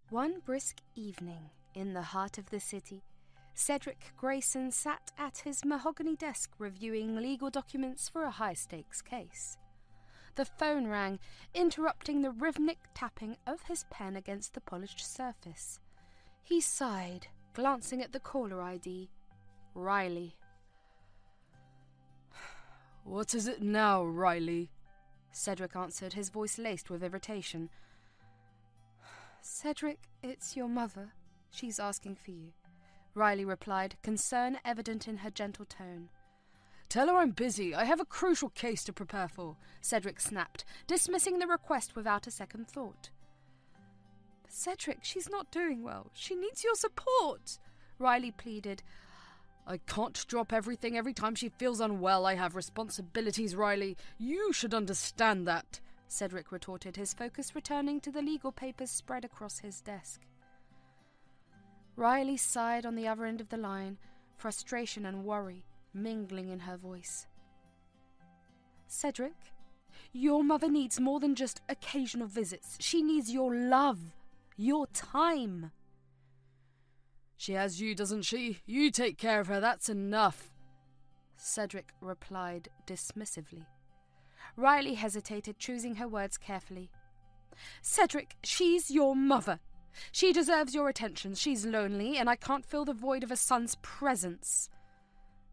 One brisk evening in the heart of the city, Cedric Grayson sat at his mahogany desk reviewing legal documents for a high-stakes case. The phone rang, interrupting the rhythmic tapping of his pen against the polished surface. He sighed, glancing at the caller ID. Riley. "What is it now, Riley?" Cedric answered, his voice laced with irritation. "Cedric, it's your mother. She's asking for you," Riley replied, concern evident in her gentle tone. "Tell her I'm busy. I have a crucial case to prepare for," Cedric snapped, dismissing the request without a second thought. "But Cedric, she's not doing well. She needs your support," Riley pleaded. "I can't drop everything every time she feels unwell. I have responsibilities, Riley. You should understand that," Cedric retorted, his focus returning to the legal papers spread across his desk. Riley sighed on the other end of the line, frustration and worry mingling in her voice. "Cedric, your mother needs more than just occasional visits. She needs your love, your time." "She has you, doesn't she? You take care of her, that's enough," Cedric replied dismissively. Riley hesitated, choosing her words carefully. "Cedric, she's your mother. She deserves your attention. She's lonely, and I can't fill the void of a son's presence."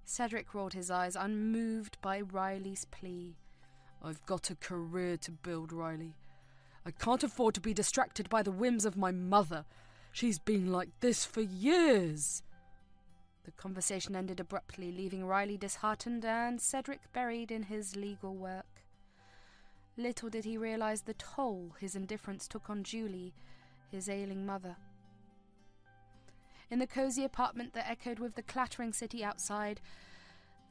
Cedric rolled his eyes, unmoved by Riley's plea. "I've got a career to build, Riley. I can't afford to be distracted by the whims of my mother. She's been like this for years." The conversation ended abruptly, leaving Riley disheartened and Cedric buried in his legal work. Little did he realize the toll his indifference took on Julie, his ailing mother. In the cozy apartment that echoed with the clattering city outside,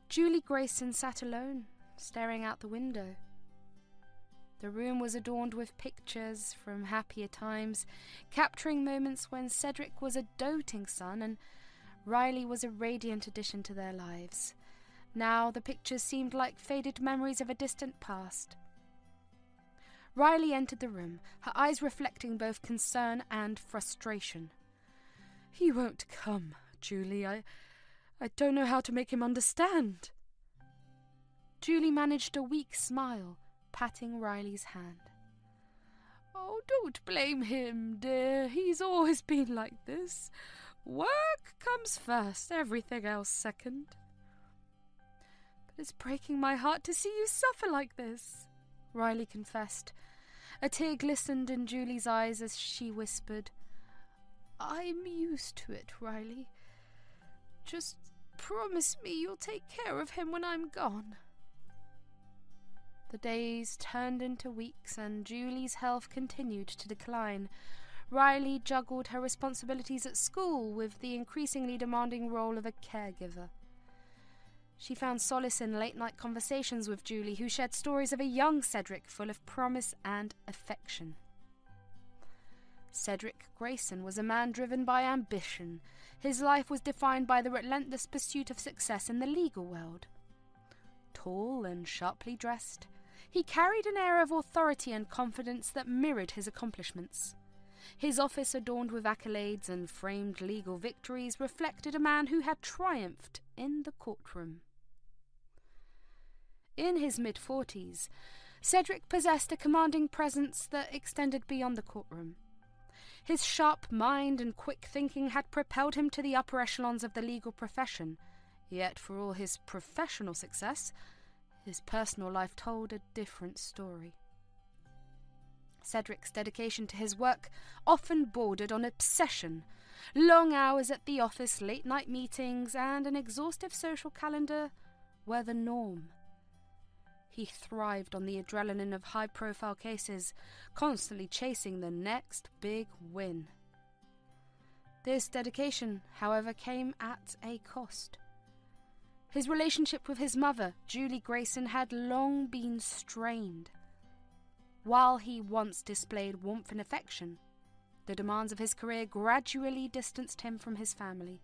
Julie Grayson sat alone, staring out the window. The room was adorned with pictures from happier times, capturing moments when Cedric was a doting son and Riley was a radiant addition to their lives. Now the pictures seemed like faded memories of a distant past. Riley entered the room, her eyes reflecting both concern and frustration. "He won't come, Julie. I don't know how to make him understand." Julie managed a weak smile, patting Riley's hand. "Oh, don't blame him, dear. He's always been like this. Work comes first, everything else second. But it's breaking my heart to see you suffer like this," Riley confessed. A tear glistened in Julie's eyes as she whispered, "I'm used to it, Riley. Just promise me you'll take care of him when I'm gone." The days turned into weeks and Julie's health continued to decline. Riley juggled her responsibilities at school with the increasingly demanding role of a caregiver. She found solace in late-night conversations with Julie, who shared stories of a young Cedric full of promise and affection. Cedric Grayson was a man driven by ambition. His life was defined by the relentless pursuit of success in the legal world. Tall and sharply dressed, he carried an air of authority and confidence that mirrored his accomplishments. His office, adorned with accolades and framed legal victories, reflected a man who had triumphed in the courtroom. In his mid-40s, Cedric possessed a commanding presence that extended beyond the courtroom. His sharp mind and quick thinking had propelled him to the upper echelons of the legal profession, yet for all his professional success, his personal life told a different story. Cedric's dedication to his work often bordered on obsession. Long hours at the office, late-night meetings, and an exhaustive social calendar were the norm. He thrived on the adrenaline of high-profile cases, constantly chasing the next big win. This dedication, however, came at a cost. His relationship with his mother, Julie Grayson, had long been strained. While he once displayed warmth and affection, the demands of his career gradually distanced him from his family.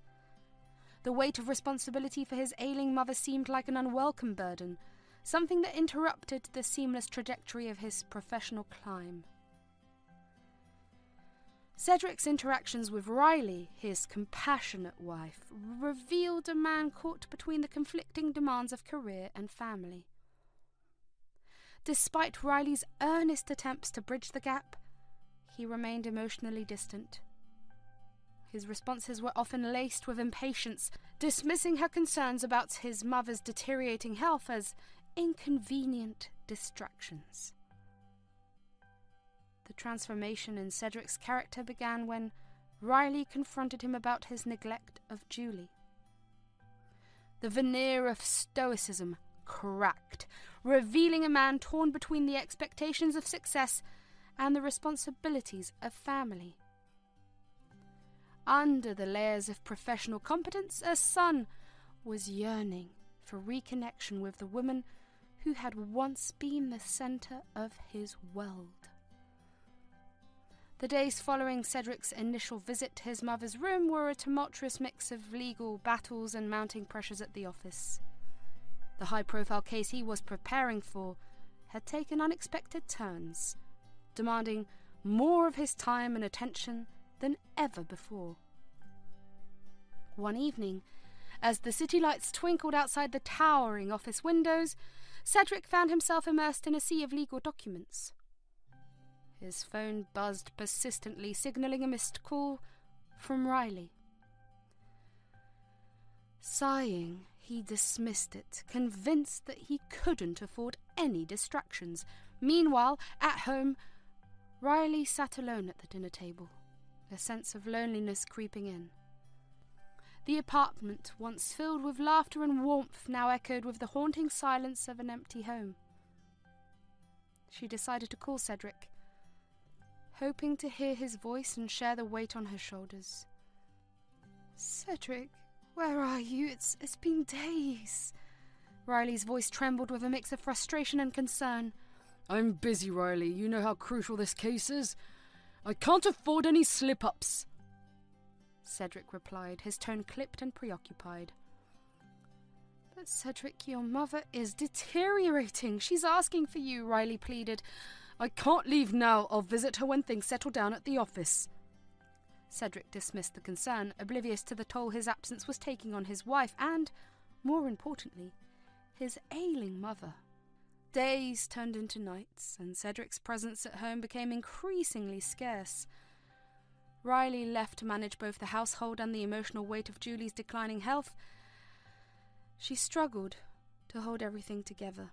The weight of responsibility for his ailing mother seemed like an unwelcome burden, something that interrupted the seamless trajectory of his professional climb. Cedric's interactions with Riley, his compassionate wife, revealed a man caught between the conflicting demands of career and family. Despite Riley's earnest attempts to bridge the gap, he remained emotionally distant. His responses were often laced with impatience, dismissing her concerns about his mother's deteriorating health as inconvenient distractions. The transformation in Cedric's character began when Riley confronted him about his neglect of Julie. The veneer of stoicism cracked, revealing a man torn between the expectations of success and the responsibilities of family. Under the layers of professional competence, a son was yearning for reconnection with the woman who had once been the centre of his world. The days following Cedric's initial visit to his mother's room were a tumultuous mix of legal battles and mounting pressures at the office. The high-profile case he was preparing for had taken unexpected turns, demanding more of his time and attention than ever before. One evening, as the city lights twinkled outside the towering office windows, Cedric found himself immersed in a sea of legal documents. His phone buzzed persistently, signalling a missed call from Riley. Sighing, he dismissed it, convinced that he couldn't afford any distractions. Meanwhile, at home, Riley sat alone at the dinner table, a sense of loneliness creeping in. The apartment, once filled with laughter and warmth, now echoed with the haunting silence of an empty home. She decided to call Cedric, hoping to hear his voice and share the weight on her shoulders. "Cedric, where are you? It's been days." Riley's voice trembled with a mix of frustration and concern. "I'm busy, Riley. You know how crucial this case is. I can't afford any slip-ups," Cedric replied, his tone clipped and preoccupied. "But Cedric, your mother is deteriorating. She's asking for you," Riley pleaded. "I can't leave now. I'll visit her when things settle down at the office." Cedric dismissed the concern, oblivious to the toll his absence was taking on his wife and, more importantly, his ailing mother. Days turned into nights, and Cedric's presence at home became increasingly scarce. Riley, left to manage both the household and the emotional weight of Julie's declining health, she struggled to hold everything together.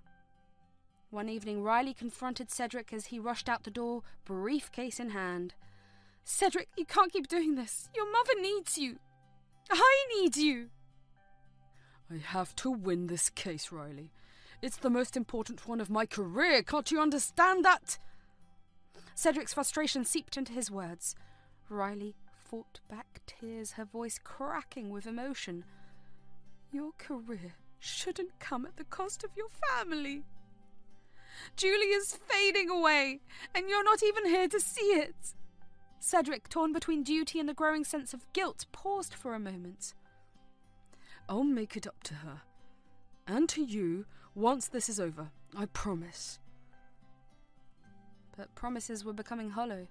One evening, Riley confronted Cedric as he rushed out the door, briefcase in hand. "Cedric, you can't keep doing this. Your mother needs you. I need you." "I have to win this case, Riley. It's the most important one of my career. Can't you understand that?" Cedric's frustration seeped into his words. Riley fought back tears, her voice cracking with emotion. "Your career shouldn't come at the cost of your family. Julie is fading away, and you're not even here to see it." Cedric, torn between duty and the growing sense of guilt, paused for a moment. "I'll make it up to her. And to you, once this is over. I promise." But promises were becoming hollow,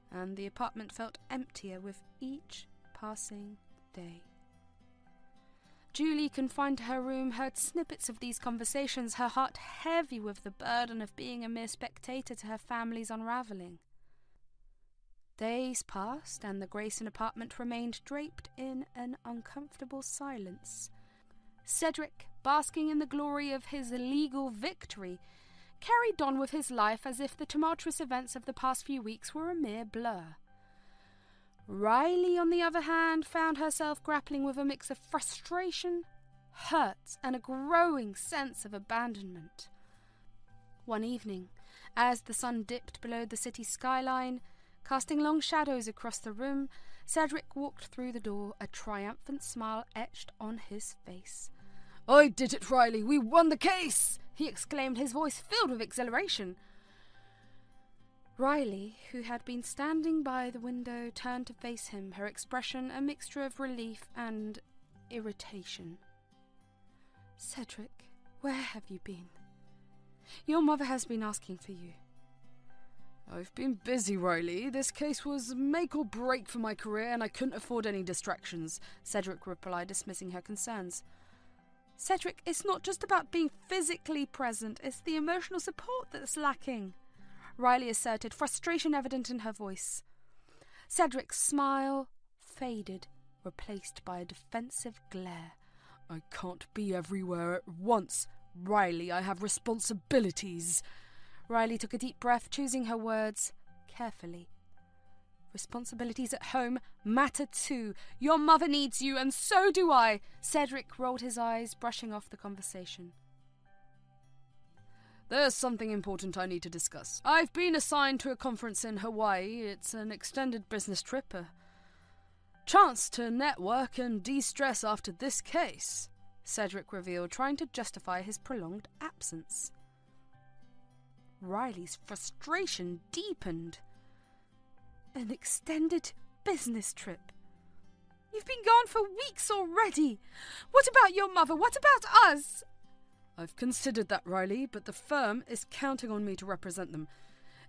and the apartment felt emptier with each passing day. Julie, confined to her room, heard snippets of these conversations, her heart heavy with the burden of being a mere spectator to her family's unravelling. Days passed, and the Grayson apartment remained draped in an uncomfortable silence. Cedric, basking in the glory of his legal victory, carried on with his life as if the tumultuous events of the past few weeks were a mere blur. Riley, on the other hand, found herself grappling with a mix of frustration, hurt, and a growing sense of abandonment. One evening, as the sun dipped below the city skyline, casting long shadows across the room, Cedric walked through the door, a triumphant smile etched on his face. "I did it, Riley! We won the case!" he exclaimed, his voice filled with exhilaration. Riley, who had been standing by the window, turned to face him, her expression a mixture of relief and irritation. "Cedric, where have you been? Your mother has been asking for you." I've been busy, Riley. This case was make or break for my career and I couldn't afford any distractions, Cedric replied, dismissing her concerns. Cedric, it's not just about being physically present, it's the emotional support that's lacking, Riley asserted, frustration evident in her voice. Cedric's smile faded, replaced by a defensive glare. I can't be everywhere at once. Riley, I have responsibilities. Riley took a deep breath, choosing her words carefully. Responsibilities at home matter too. Your mother needs you, and so do I. Cedric rolled his eyes, brushing off the conversation. There's something important I need to discuss. I've been assigned to a conference in Hawaii. It's an extended business trip, a chance to network and de-stress after this case, Cedric revealed, trying to justify his prolonged absence. Riley's frustration deepened. An extended business trip. You've been gone for weeks already. What about your mother? What about us? I've considered that, Riley, but the firm is counting on me to represent them.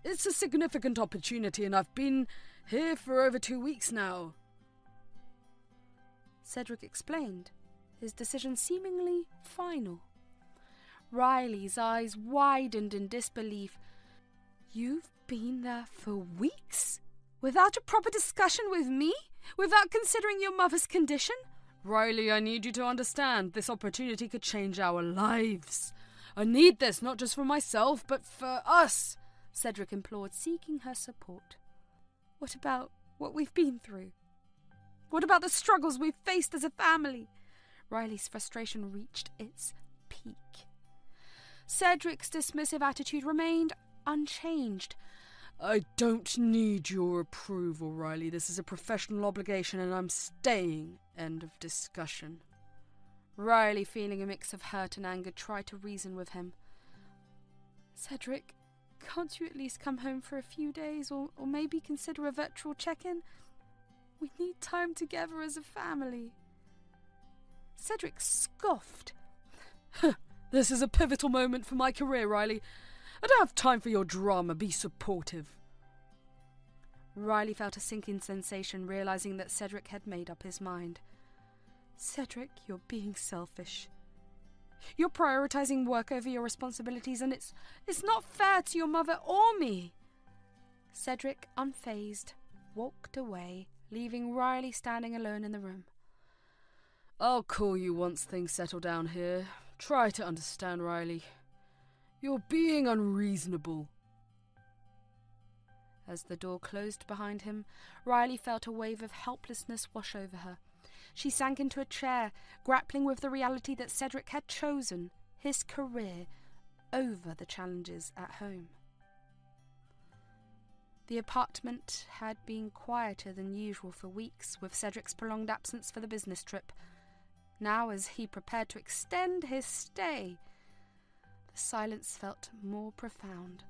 It's a significant opportunity and I've been here for over 2 weeks now. Cedric explained, his decision seemingly final. Riley's eyes widened in disbelief. You've been there for weeks? Without a proper discussion with me? Without considering your mother's condition? Riley, I need you to understand. This opportunity could change our lives. I need this, not just for myself, but for us, Cedric implored, seeking her support. What about what we've been through? What about the struggles we've faced as a family? Riley's frustration reached its peak. Cedric's dismissive attitude remained unchanged. I don't need your approval, Riley. This is a professional obligation and I'm staying. End of discussion. Riley, feeling a mix of hurt and anger, tried to reason with him. Cedric, can't you at least come home for a few days or maybe consider a virtual check-in? We need time together as a family. Cedric scoffed. This is a pivotal moment for my career, Riley. I don't have time for your drama. Be supportive. Riley felt a sinking sensation, realizing that Cedric had made up his mind. Cedric, you're being selfish. You're prioritizing work over your responsibilities, and it's not fair to your mother or me. Cedric, unfazed, walked away, leaving Riley standing alone in the room. I'll call you once things settle down here. Try to understand, Riley. You're being unreasonable. As the door closed behind him, Riley felt a wave of helplessness wash over her. She sank into a chair, grappling with the reality that Cedric had chosen his career over the challenges at home. The apartment had been quieter than usual for weeks, with Cedric's prolonged absence for the business trip. Now, as he prepared to extend his stay, the silence felt more profound.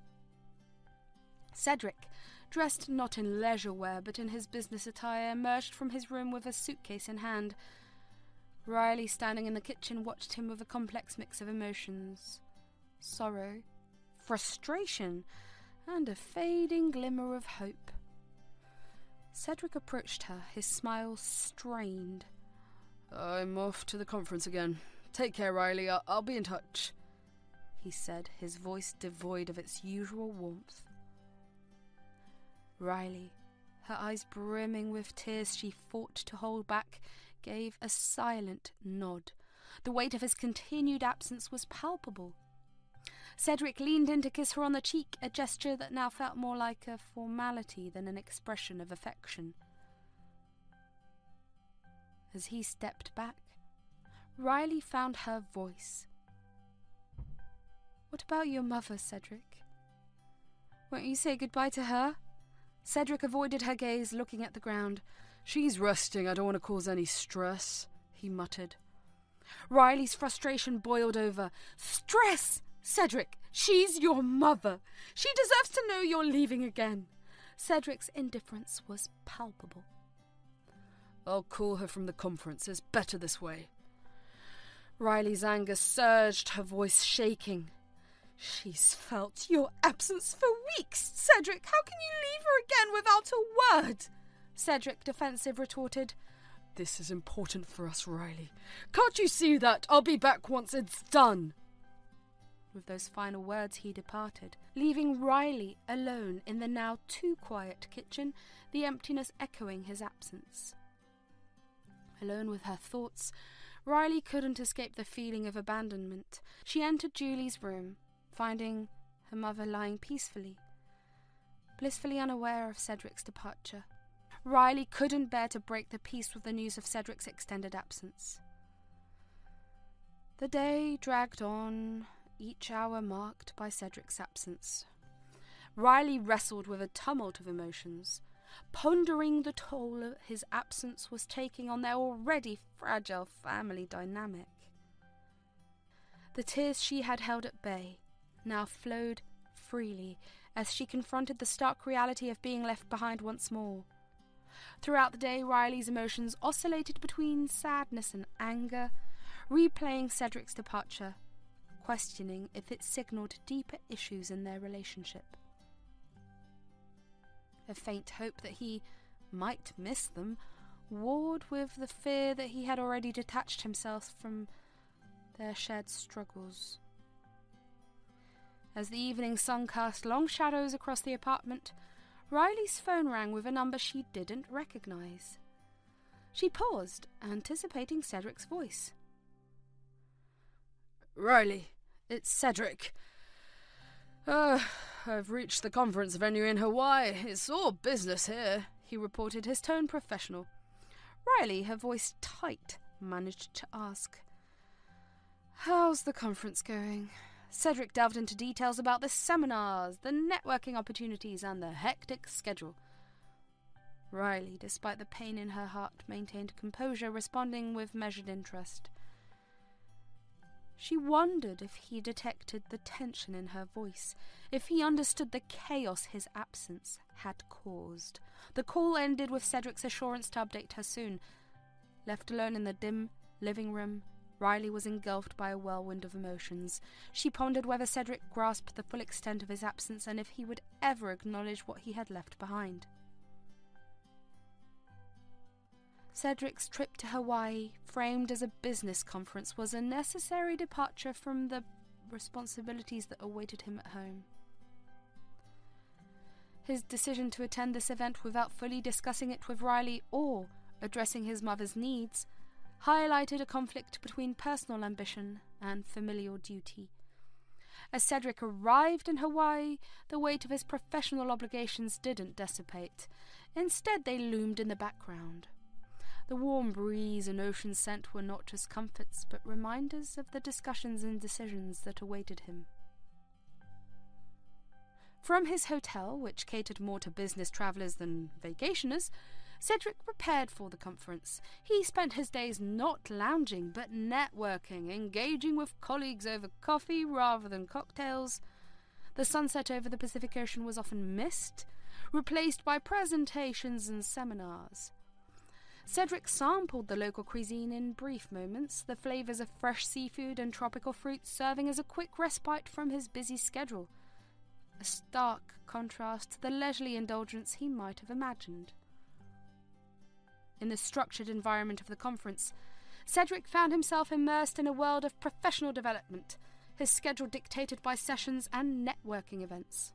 Cedric, dressed not in leisure wear but in his business attire, emerged from his room with a suitcase in hand. Riley, standing in the kitchen, watched him with a complex mix of emotions. Sorrow, frustration, and a fading glimmer of hope. Cedric approached her, his smile strained. I'm off to the conference again. Take care, Riley. I'll be in touch, he said, his voice devoid of its usual warmth. Riley, her eyes brimming with tears she fought to hold back, gave a silent nod. The weight of his continued absence was palpable. Cedric leaned in to kiss her on the cheek, a gesture that now felt more like a formality than an expression of affection. As he stepped back, Riley found her voice. What about your mother, Cedric? Won't you say goodbye to her? Cedric avoided her gaze, looking at the ground. She's resting. I don't want to cause any stress, he muttered. Riley's frustration boiled over. Stress! Cedric, she's your mother. She deserves to know you're leaving again. Cedric's indifference was palpable. I'll call her from the conference. It's better this way. Riley's anger surged, her voice shaking. She's felt your absence for weeks, Cedric. How can you leave her again without a word? Cedric, defensive, retorted. This is important for us, Riley. Can't you see that? I'll be back once it's done. With those final words, he departed, leaving Riley alone in the now too quiet kitchen, the emptiness echoing his absence. Alone with her thoughts, Riley couldn't escape the feeling of abandonment. She entered Julie's room, finding her mother lying peacefully, blissfully unaware of Cedric's departure. Riley couldn't bear to break the peace with the news of Cedric's extended absence. The day dragged on, each hour marked by Cedric's absence. Riley wrestled with a tumult of emotions, pondering the toll his absence was taking on their already fragile family dynamic. The tears she had held at bay now flowed freely as she confronted the stark reality of being left behind once more. Throughout the day, Riley's emotions oscillated between sadness and anger, replaying Cedric's departure, questioning if it signalled deeper issues in their relationship. A faint hope that he might miss them warred with the fear that he had already detached himself from their shared struggles. As the evening sun cast long shadows across the apartment, Riley's phone rang with a number she didn't recognise. She paused, anticipating Cedric's voice. Riley, it's Cedric. I've reached the conference venue in Hawaii. It's all business here, he reported, his tone professional. Riley, her voice tight, managed to ask, "How's the conference going?" Cedric delved into details about the seminars, the networking opportunities, and the hectic schedule. Riley, despite the pain in her heart, maintained composure, responding with measured interest. She wondered if he detected the tension in her voice, if he understood the chaos his absence had caused. The call ended with Cedric's assurance to update her soon. Left alone in the dim living room, Riley was engulfed by a whirlwind of emotions. She pondered whether Cedric grasped the full extent of his absence and if he would ever acknowledge what he had left behind. Cedric's trip to Hawaii, framed as a business conference, was a necessary departure from the responsibilities that awaited him at home. His decision to attend this event without fully discussing it with Riley or addressing his mother's needs highlighted a conflict between personal ambition and familial duty. As Cedric arrived in Hawaii, the weight of his professional obligations didn't dissipate. Instead, they loomed in the background. The warm breeze and ocean scent were not just comforts, but reminders of the discussions and decisions that awaited him. From his hotel, which catered more to business travellers than vacationers, Cedric prepared for the conference. He spent his days not lounging, but networking, engaging with colleagues over coffee rather than cocktails. The sunset over the Pacific Ocean was often missed, replaced by presentations and seminars. Cedric sampled the local cuisine in brief moments, the flavours of fresh seafood and tropical fruits serving as a quick respite from his busy schedule, a stark contrast to the leisurely indulgence he might have imagined. In the structured environment of the conference, Cedric found himself immersed in a world of professional development, his schedule dictated by sessions and networking events.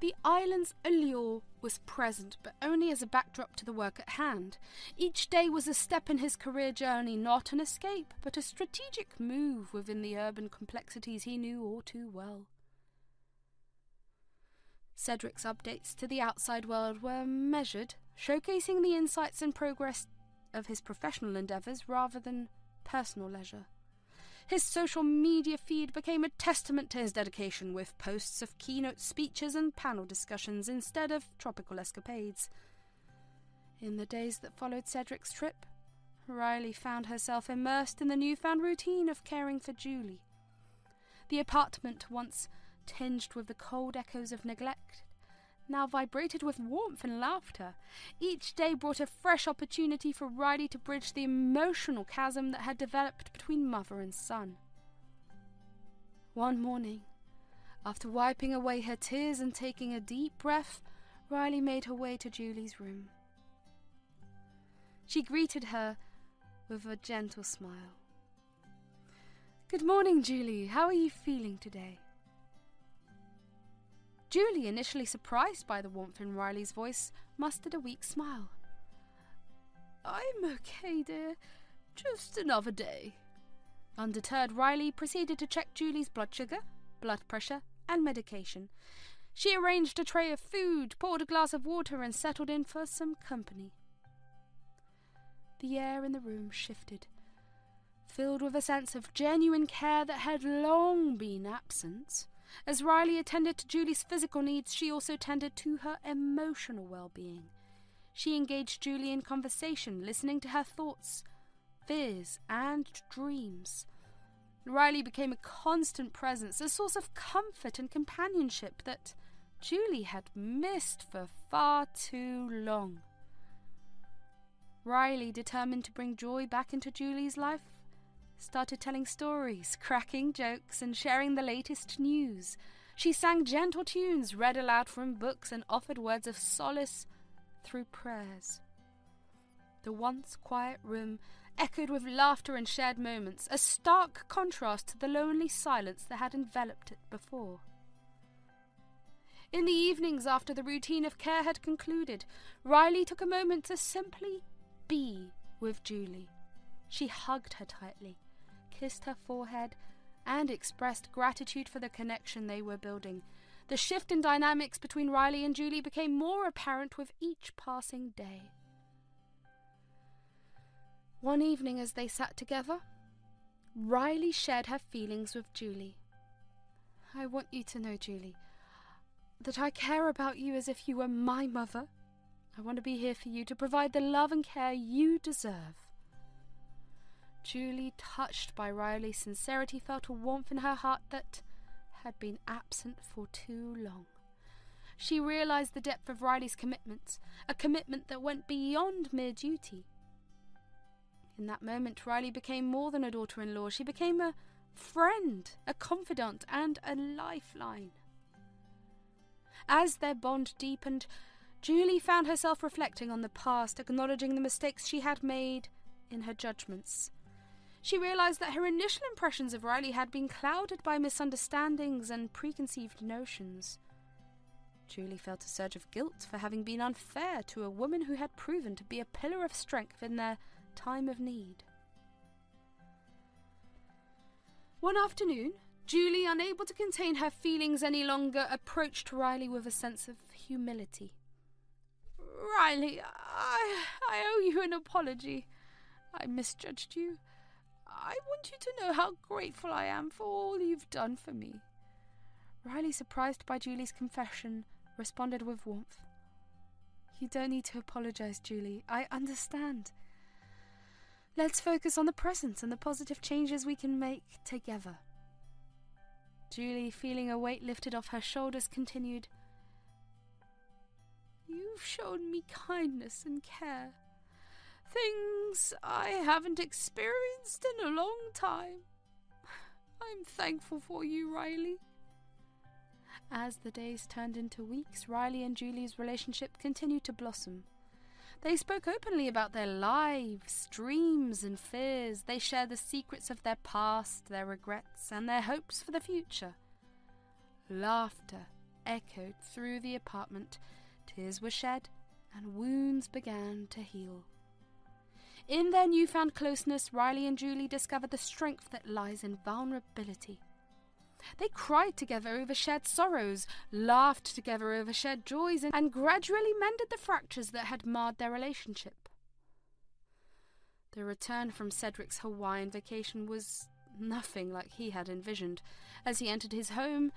The island's allure was present, but only as a backdrop to the work at hand. Each day was a step in his career journey, not an escape, but a strategic move within the urban complexities he knew all too well. Cedric's updates to the outside world were measured, showcasing the insights and progress of his professional endeavours rather than personal leisure. His social media feed became a testament to his dedication, with posts of keynote speeches and panel discussions instead of tropical escapades. In the days that followed Cedric's trip, Riley found herself immersed in the newfound routine of caring for Julie. The apartment, once tinged with the cold echoes of neglect, now vibrated with warmth and laughter. Each day brought a fresh opportunity for Riley to bridge the emotional chasm that had developed between mother and son. One morning, after wiping away her tears and taking a deep breath, Riley made her way to Julie's room. She greeted her with a gentle smile. "Good morning, Julie. How are you feeling today?" Julie, initially surprised by the warmth in Riley's voice, mustered a weak smile. "I'm okay, dear. Just another day." Undeterred, Riley proceeded to check Julie's blood sugar, blood pressure, and medication. She arranged a tray of food, poured a glass of water, and settled in for some company. The air in the room shifted, filled with a sense of genuine care that had long been absent. As Riley attended to Julie's physical needs, she also tended to her emotional well-being. She engaged Julie in conversation, listening to her thoughts, fears, and dreams. Riley became a constant presence, a source of comfort and companionship that Julie had missed for far too long. Riley, determined to bring joy back into Julie's life, started telling stories, cracking jokes, and sharing the latest news. She sang gentle tunes, read aloud from books, and offered words of solace through prayers. The once quiet room echoed with laughter and shared moments, a stark contrast to the lonely silence that had enveloped it before. In the evenings, after the routine of care had concluded, Riley took a moment to simply be with Julie. She hugged her tightly, kissed her forehead, and expressed gratitude for the connection they were building. The shift in dynamics between Riley and Julie became more apparent with each passing day. One evening, as they sat together, Riley shared her feelings with Julie. "I want you to know, Julie, that I care about you as if you were my mother. I want to be here for you, to provide the love and care you deserve." Julie, touched by Riley's sincerity, felt a warmth in her heart that had been absent for too long. She realized the depth of Riley's commitment, a commitment that went beyond mere duty. In that moment, Riley became more than a daughter-in-law. She became a friend, a confidant, and a lifeline. As their bond deepened, Julie found herself reflecting on the past, acknowledging the mistakes she had made in her judgments. She realized that her initial impressions of Riley had been clouded by misunderstandings and preconceived notions. Julie felt a surge of guilt for having been unfair to a woman who had proven to be a pillar of strength in their time of need. One afternoon, Julie, unable to contain her feelings any longer, approached Riley with a sense of humility. "Riley, I owe you an apology. I misjudged you. I want you to know how grateful I am for all you've done for me." Riley, surprised by Julie's confession, responded with warmth. "You don't need to apologize, Julie. I understand. Let's focus on the present and the positive changes we can make together." Julie, feeling a weight lifted off her shoulders, continued, "You've shown me kindness and care. Things I haven't experienced in a long time. I'm thankful for you, Riley." As the days turned into weeks, Riley and Julie's relationship continued to blossom. They spoke openly about their lives, dreams, and fears. They shared the secrets of their past, their regrets, and their hopes for the future. Laughter echoed through the apartment, tears were shed, and wounds began to heal. In their newfound closeness, Riley and Julie discovered the strength that lies in vulnerability. They cried together over shared sorrows, laughed together over shared joys, and gradually mended the fractures that had marred their relationship. The return from Cedric's Hawaiian vacation was nothing like he had envisioned. As he entered his home,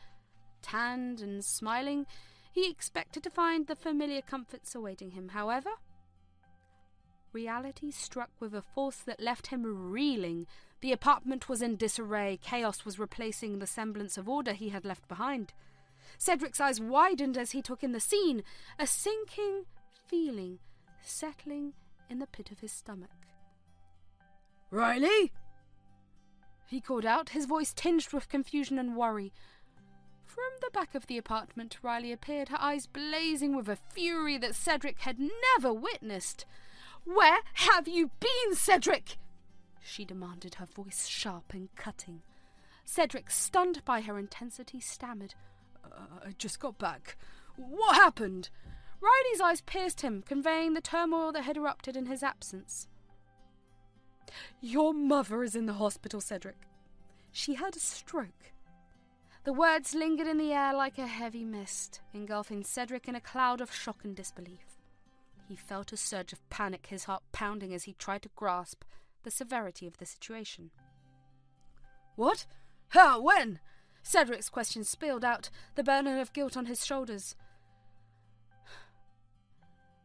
tanned and smiling, he expected to find the familiar comforts awaiting him. However, reality struck with a force that left him reeling. The apartment was in disarray. Chaos was replacing the semblance of order he had left behind. Cedric's eyes widened as he took in the scene, a sinking feeling settling in the pit of his stomach. "Riley?" he called out, his voice tinged with confusion and worry. From the back of the apartment, Riley appeared, her eyes blazing with a fury that Cedric had never witnessed. "Where have you been, Cedric?" she demanded, her voice sharp and cutting. Cedric, stunned by her intensity, stammered, I just got back. What happened?" Riley's eyes pierced him, conveying the turmoil that had erupted in his absence. "Your mother is in the hospital, Cedric. She had a stroke." The words lingered in the air like a heavy mist, engulfing Cedric in a cloud of shock and disbelief. He felt a surge of panic, his heart pounding as he tried to grasp the severity of the situation. "What? How? When?" Cedric's question spilled out, the burden of guilt on his shoulders.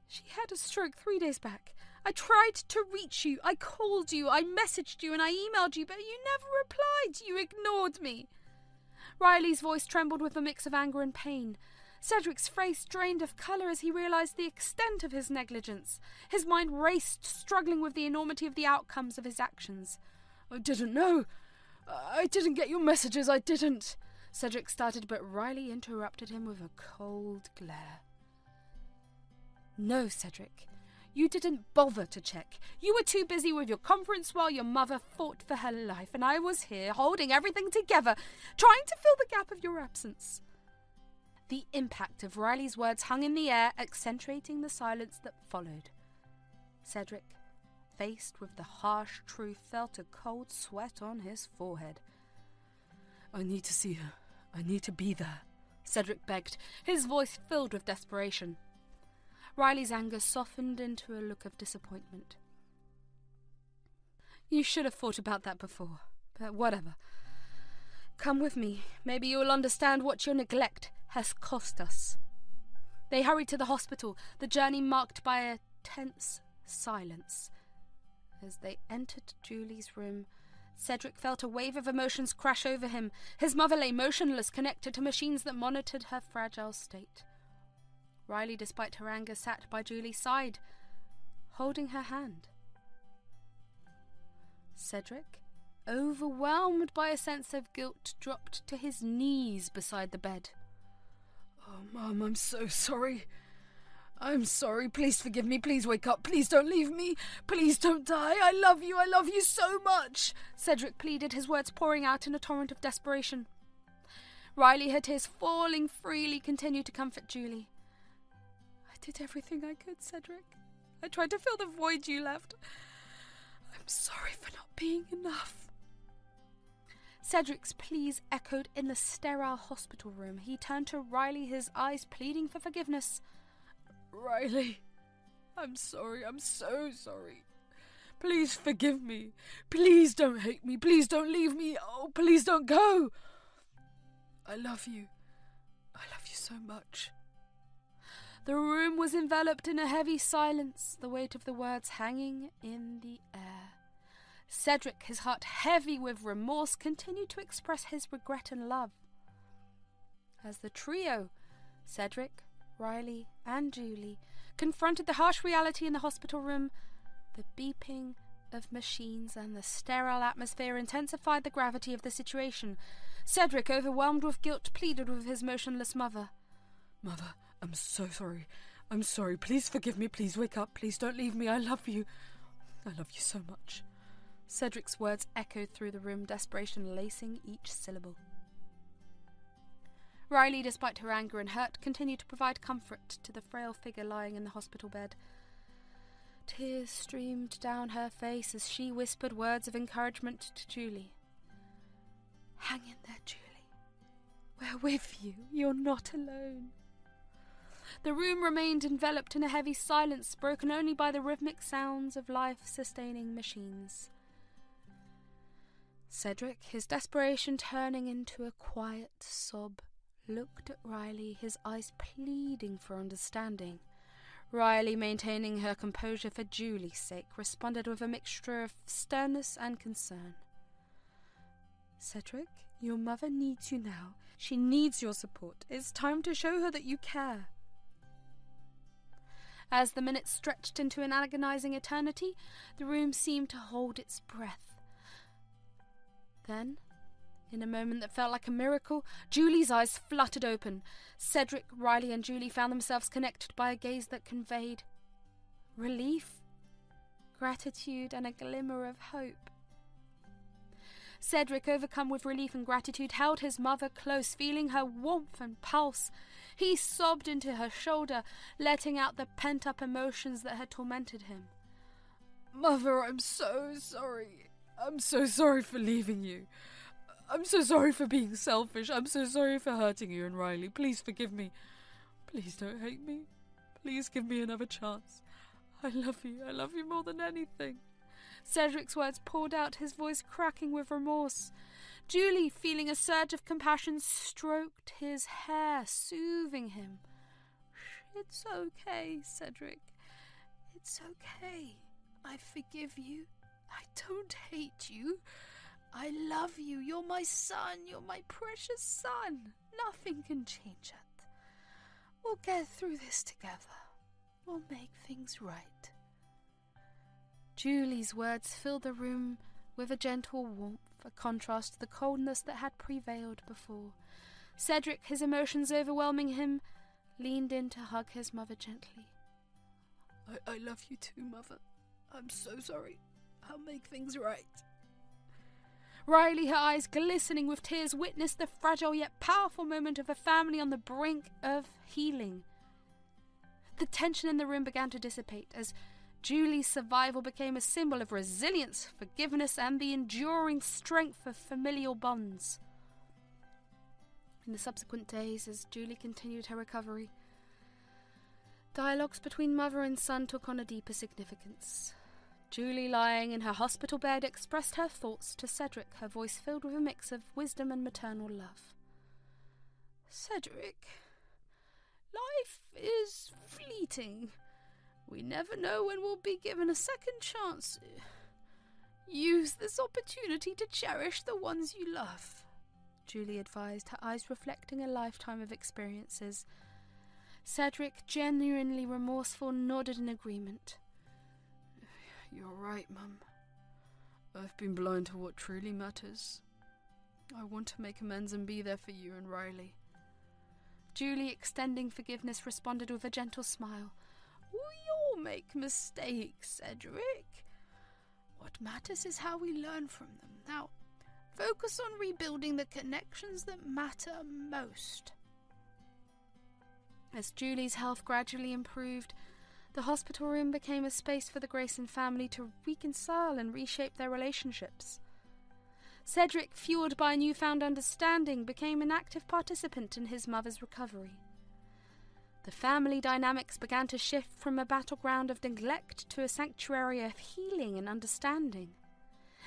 "She had a stroke 3 days back. I tried to reach you. I called you. I messaged you and I emailed you, but you never replied. You ignored me." Riley's voice trembled with a mix of anger and pain. Cedric's face drained of colour as he realised the extent of his negligence. His mind raced, struggling with the enormity of the outcomes of his actions. "I didn't know. I didn't get your messages. I didn't." Cedric started, but Riley interrupted him with a cold glare. "No, Cedric. You didn't bother to check. You were too busy with your conference while your mother fought for her life, and I was here holding everything together, trying to fill the gap of your absence." The impact of Riley's words hung in the air, accentuating the silence that followed. Cedric, faced with the harsh truth, felt a cold sweat on his forehead. "I need to see her. I need to be there," Cedric begged, his voice filled with desperation. Riley's anger softened into a look of disappointment. "You should have thought about that before, but whatever. Come with me. Maybe you'll understand what your neglect has cost us." They hurried to the hospital, the journey marked by a tense silence. As they entered Julie's room, Cedric felt a wave of emotions crash over him. His mother lay motionless, connected to machines that monitored her fragile state. Riley, despite her anger, sat by Julie's side, holding her hand. Cedric, overwhelmed by a sense of guilt, dropped to his knees beside the bed. "Oh, Mum, I'm so sorry. I'm sorry. Please forgive me. Please wake up. Please don't leave me. Please don't die. I love you so much," Cedric pleaded, his words pouring out in a torrent of desperation. Riley, her tears falling freely, continued to comfort Julie. "I did everything I could, Cedric. I tried to fill the void you left. I'm sorry for not being enough." Cedric's pleas echoed in the sterile hospital room. He turned to Riley, his eyes pleading for forgiveness. "Riley, I'm sorry. I'm so sorry. Please forgive me. Please don't hate me. Please don't leave me. Oh, please don't go. I love you. I love you so much." The room was enveloped in a heavy silence, the weight of the words hanging in the air. Cedric, his heart heavy with remorse, continued to express his regret and love. As the trio, Cedric, Riley, and Julie, confronted the harsh reality in the hospital room, the beeping of machines and the sterile atmosphere intensified the gravity of the situation. Cedric, overwhelmed with guilt, pleaded with his motionless mother. "Mother, I'm so sorry. I'm sorry. Please forgive me. Please wake up. Please don't leave me. I love you. I love you so much." Cedric's words echoed through the room, desperation lacing each syllable. Riley, despite her anger and hurt, continued to provide comfort to the frail figure lying in the hospital bed. Tears streamed down her face as she whispered words of encouragement to Julie. "Hang in there, Julie. We're with you. You're not alone." The room remained enveloped in a heavy silence, broken only by the rhythmic sounds of life-sustaining machines. Cedric, his desperation turning into a quiet sob, looked at Riley, his eyes pleading for understanding. Riley, maintaining her composure for Julie's sake, responded with a mixture of sternness and concern. "Cedric, your mother needs you now. She needs your support. It's time to show her that you care." As the minutes stretched into an agonizing eternity, the room seemed to hold its breath. Then, in a moment that felt like a miracle, Julie's eyes fluttered open. Cedric, Riley and Julie found themselves connected by a gaze that conveyed relief, gratitude and a glimmer of hope. Cedric, overcome with relief and gratitude, held his mother close, feeling her warmth and pulse. He sobbed into her shoulder, letting out the pent-up emotions that had tormented him. Mother, I'm so sorry. I'm so sorry for leaving you. I'm so sorry for being selfish. I'm so sorry for hurting you and Riley. Please forgive me. Please don't hate me. Please give me another chance. I love you. I love you more than anything. Cedric's words poured out, his voice cracking with remorse. Julie, feeling a surge of compassion, stroked his hair, soothing him. It's okay, Cedric. It's okay. I forgive you. I don't hate you. I love you. You're my son. You're my precious son. Nothing can change it. We'll get through this together. We'll make things right. Julie's words filled the room with a gentle warmth, a contrast to the coldness that had prevailed before. Cedric, his emotions overwhelming him, leaned in to hug his mother gently. I love you too, Mother. I'm so sorry. I'll make things right. Riley, her eyes glistening with tears, witnessed the fragile yet powerful moment of a family on the brink of healing. The tension in the room began to dissipate as Julie's survival became a symbol of resilience, forgiveness, and the enduring strength of familial bonds. In the subsequent days, as Julie continued her recovery, dialogues between mother and son took on a deeper significance. Julie, lying in her hospital bed, expressed her thoughts to Cedric, her voice filled with a mix of wisdom and maternal love. Cedric, life is fleeting. We never know when we'll be given a second chance. Use this opportunity to cherish the ones you love, Julie advised, her eyes reflecting a lifetime of experiences. Cedric, genuinely remorseful, nodded in agreement. You're right, Mum. I've been blind to what truly matters. I want to make amends and be there for you and Riley. Julie, extending forgiveness, responded with a gentle smile. We all make mistakes, Cedric. What matters is how we learn from them. Now, focus on rebuilding the connections that matter most. As Julie's health gradually improved, the hospital room became a space for the Grayson family to reconcile and reshape their relationships. Cedric, fueled by a newfound understanding, became an active participant in his mother's recovery. The family dynamics began to shift from a battleground of neglect to a sanctuary of healing and understanding.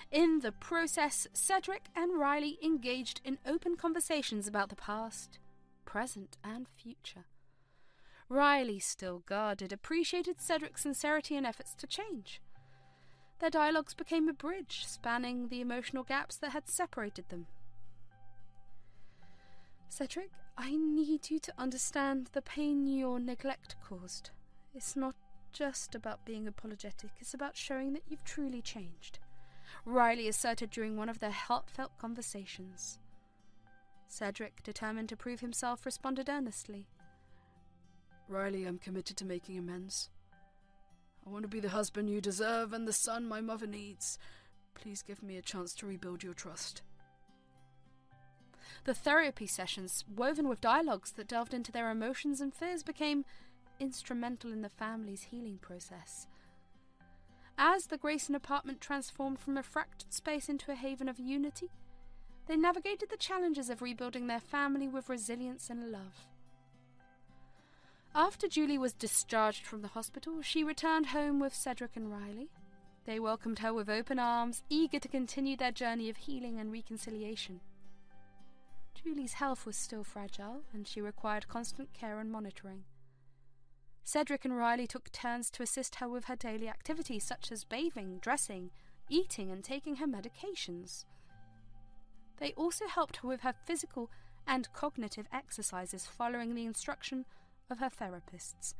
In the process, Cedric and Riley engaged in open conversations about the past, present, and future. Riley, still guarded, appreciated Cedric's sincerity and efforts to change. Their dialogues became a bridge, spanning the emotional gaps that had separated them. Cedric, I need you to understand the pain your neglect caused. It's not just about being apologetic, it's about showing that you've truly changed, Riley asserted during one of their heartfelt conversations. Cedric, determined to prove himself, responded earnestly. Riley, I'm committed to making amends. I want to be the husband you deserve and the son my mother needs. Please give me a chance to rebuild your trust. The therapy sessions, woven with dialogues that delved into their emotions and fears, became instrumental in the family's healing process. As the Grayson apartment transformed from a fractured space into a haven of unity, they navigated the challenges of rebuilding their family with resilience and love. After Julie was discharged from the hospital, she returned home with Cedric and Riley. They welcomed her with open arms, eager to continue their journey of healing and reconciliation. Julie's health was still fragile, and she required constant care and monitoring. Cedric and Riley took turns to assist her with her daily activities, such as bathing, dressing, eating, and taking her medications. They also helped her with her physical and cognitive exercises, following the instruction of her therapists.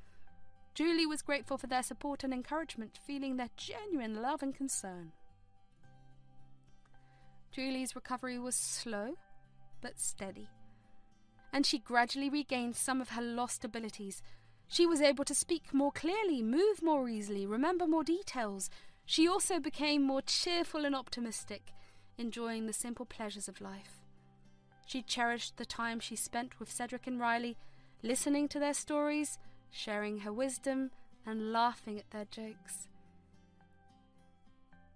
Julie was grateful for their support and encouragement, feeling their genuine love and concern. Julie's recovery was slow, but steady, and she gradually regained some of her lost abilities. She was able to speak more clearly, move more easily, remember more details. She also became more cheerful and optimistic, enjoying the simple pleasures of life. She cherished the time she spent with Cedric and Riley, listening to their stories, sharing her wisdom, and laughing at their jokes.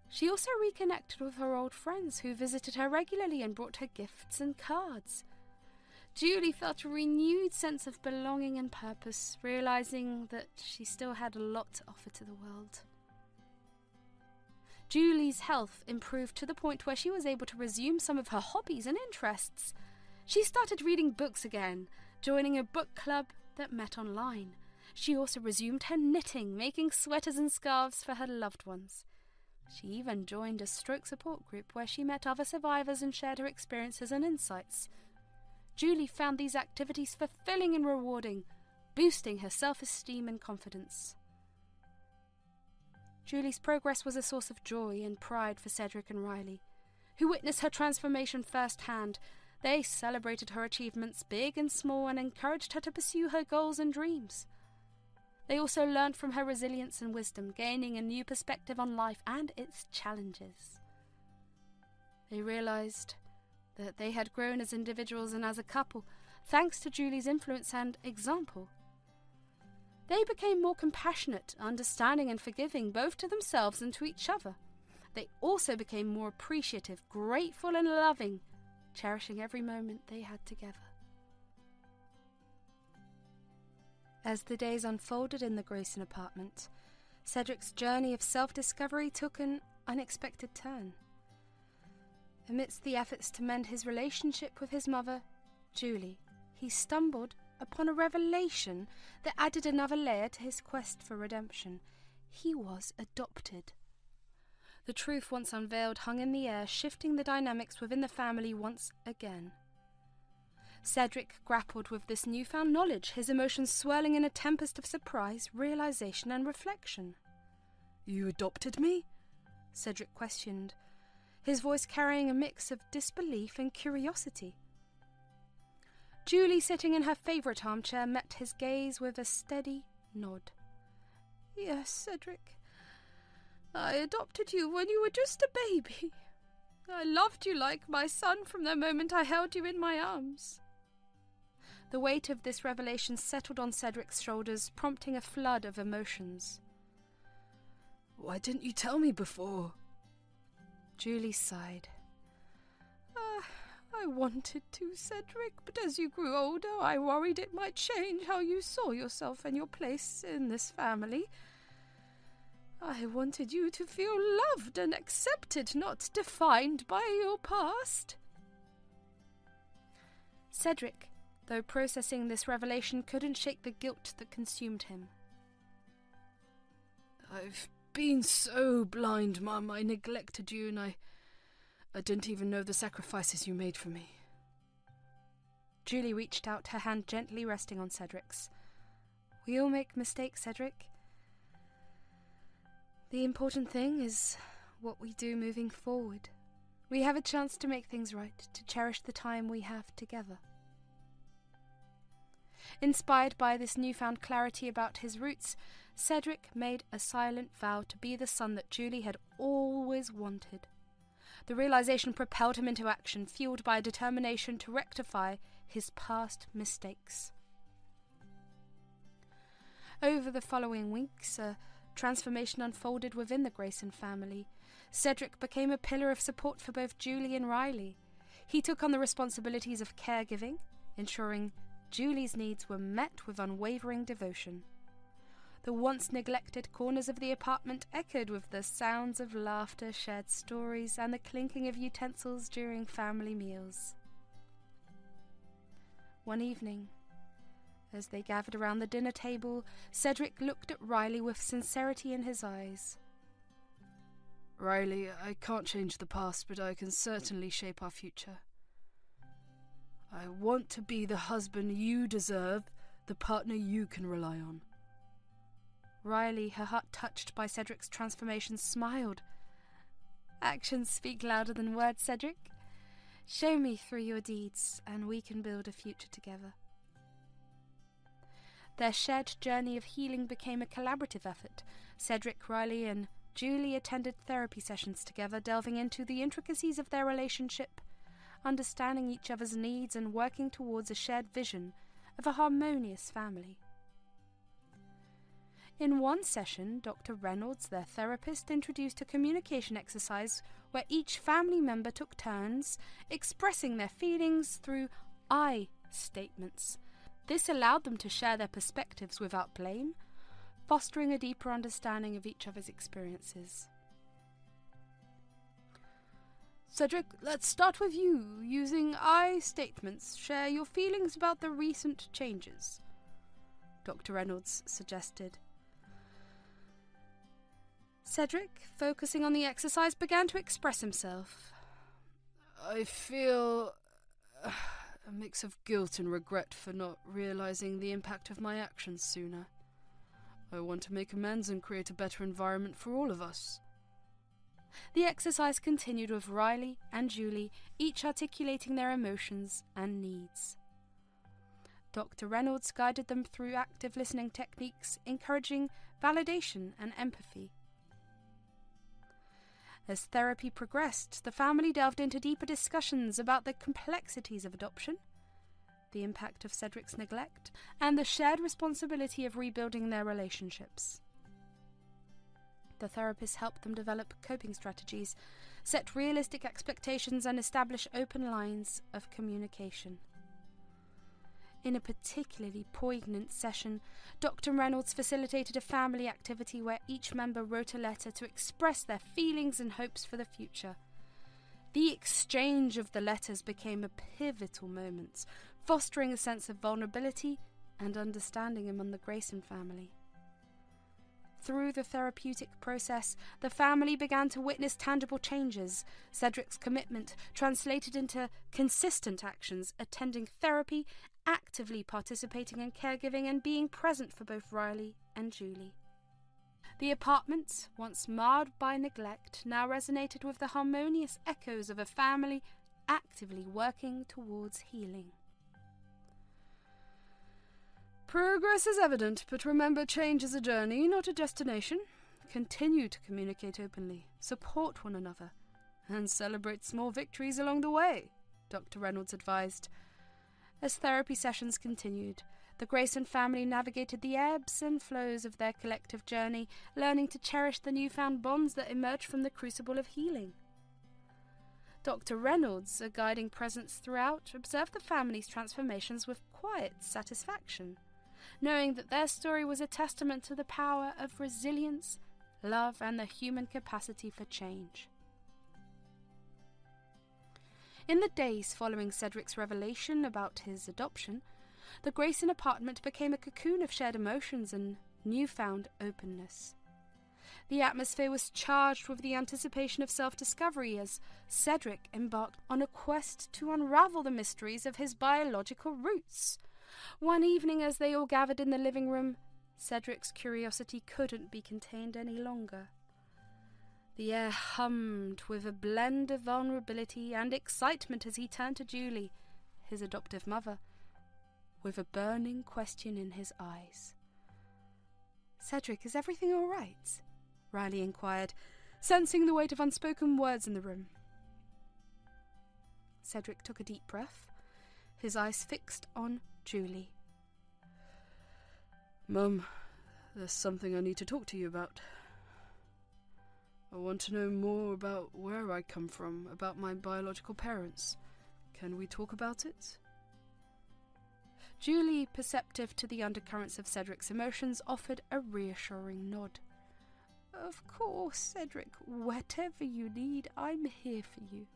She also reconnected with her old friends who visited her regularly and brought her gifts and cards. Julie felt a renewed sense of belonging and purpose, realizing that she still had a lot to offer to the world. Julie's health improved to the point where she was able to resume some of her hobbies and interests. She started reading books again, joining a book club that met online. She also resumed her knitting, making sweaters and scarves for her loved ones. She even joined a stroke support group where she met other survivors and shared her experiences and insights. Julie found these activities fulfilling and rewarding, boosting her self-esteem and confidence. Julie's progress was a source of joy and pride for Cedric and Riley, who witnessed her transformation firsthand. They celebrated her achievements, big and small, and encouraged her to pursue her goals and dreams. They also learned from her resilience and wisdom, gaining a new perspective on life and its challenges. They realized that they had grown as individuals and as a couple, thanks to Julie's influence and example. They became more compassionate, understanding and forgiving, both to themselves and to each other. They also became more appreciative, grateful and loving, cherishing every moment they had together. As the days unfolded in the Grayson apartment, Cedric's journey of self-discovery took an unexpected turn. Amidst the efforts to mend his relationship with his mother, Julie, he stumbled upon a revelation that added another layer to his quest for redemption. He was adopted. The truth once unveiled hung in the air, shifting the dynamics within the family once again. Cedric grappled with this newfound knowledge, his emotions swirling in a tempest of surprise, realization and reflection. "You adopted me?" Cedric questioned, his voice carrying a mix of disbelief and curiosity. Julie, sitting in her favourite armchair, met his gaze with a steady nod. "Yes, Cedric. I adopted you when you were just a baby. I loved you like my son from the moment I held you in my arms." The weight of this revelation settled on Cedric's shoulders, prompting a flood of emotions. "Why didn't you tell me before?" Julie sighed. I wanted to, Cedric, but as you grew older, I worried it might change how you saw yourself and your place in this family. I wanted you to feel loved and accepted, not defined by your past." Cedric, though processing this revelation, couldn't shake the guilt that consumed him. "I've been so blind, Mum. I neglected you and I didn't even know the sacrifices you made for me." Julie reached out, her hand gently resting on Cedric's. "We all make mistakes, Cedric. The important thing is what we do moving forward. We have a chance to make things right, to cherish the time we have together." Inspired by this newfound clarity about his roots, Cedric made a silent vow to be the son that Julie had always wanted. The realization propelled him into action, fueled by a determination to rectify his past mistakes. Over the following weeks, a transformation unfolded within the Grayson family. Cedric became a pillar of support for both Julie and Riley. He took on the responsibilities of caregiving, ensuring Julie's needs were met with unwavering devotion. The once neglected corners of the apartment echoed with the sounds of laughter, shared stories, and the clinking of utensils during family meals. One evening, as they gathered around the dinner table, Cedric looked at Riley with sincerity in his eyes. "Riley, I can't change the past, but I can certainly shape our future. I want to be the husband you deserve, the partner you can rely on." Riley, her heart touched by Cedric's transformation, smiled. Actions speak louder than words, Cedric. Show me through your deeds, and we can build a future together. Their shared journey of healing became a collaborative effort. Cedric, Riley, and Julie attended therapy sessions together, delving into the intricacies of their relationship, understanding each other's needs and working towards a shared vision of a harmonious family. In one session, Dr. Reynolds, their therapist, introduced a communication exercise where each family member took turns expressing their feelings through I statements. This allowed them to share their perspectives without blame, fostering a deeper understanding of each other's experiences. Cedric, let's start with you. Using I statements, share your feelings about the recent changes, Dr. Reynolds suggested. Cedric, focusing on the exercise, began to express himself. I feel a mix of guilt and regret for not realizing the impact of my actions sooner. I want to make amends and create a better environment for all of us. The exercise continued with Riley and Julie, each articulating their emotions and needs. Dr. Reynolds guided them through active listening techniques, encouraging validation and empathy. As therapy progressed, the family delved into deeper discussions about the complexities of adoption, the impact of Cedric's neglect, and the shared responsibility of rebuilding their relationships. The therapist helped them develop coping strategies, set realistic expectations, and establish open lines of communication. In a particularly poignant session, Dr. Reynolds facilitated a family activity where each member wrote a letter to express their feelings and hopes for the future. The exchange of the letters became a pivotal moment, fostering a sense of vulnerability and understanding among the Grayson family. Through the therapeutic process, the family began to witness tangible changes. Cedric's commitment translated into consistent actions, attending therapy, actively participating in caregiving, and being present for both Riley and Julie. The apartment, once marred by neglect, now resonated with the harmonious echoes of a family actively working towards healing. Progress is evident, but remember, change is a journey, not a destination. Continue to communicate openly, support one another, and celebrate small victories along the way, Dr. Reynolds advised. As therapy sessions continued, the Grayson family navigated the ebbs and flows of their collective journey, learning to cherish the newfound bonds that emerged from the crucible of healing. Dr. Reynolds, a guiding presence throughout, observed the family's transformations with quiet satisfaction, knowing that their story was a testament to the power of resilience, love, and the human capacity for change. In the days following Cedric's revelation about his adoption, the Grayson apartment became a cocoon of shared emotions and newfound openness. The atmosphere was charged with the anticipation of self-discovery as Cedric embarked on a quest to unravel the mysteries of his biological roots. One evening, as they all gathered in the living room, Cedric's curiosity couldn't be contained any longer. The air hummed with a blend of vulnerability and excitement as he turned to Julie, his adoptive mother, with a burning question in his eyes. "Cedric, is everything all right?" Riley inquired, sensing the weight of unspoken words in the room. Cedric took a deep breath, his eyes fixed on Julie. "Mum, there's something I need to talk to you about. I want to know more about where I come from, about my biological parents. Can we talk about it?" Julie, perceptive to the undercurrents of Cedric's emotions, offered a reassuring nod. "Of course, Cedric. Whatever you need, I'm here for you."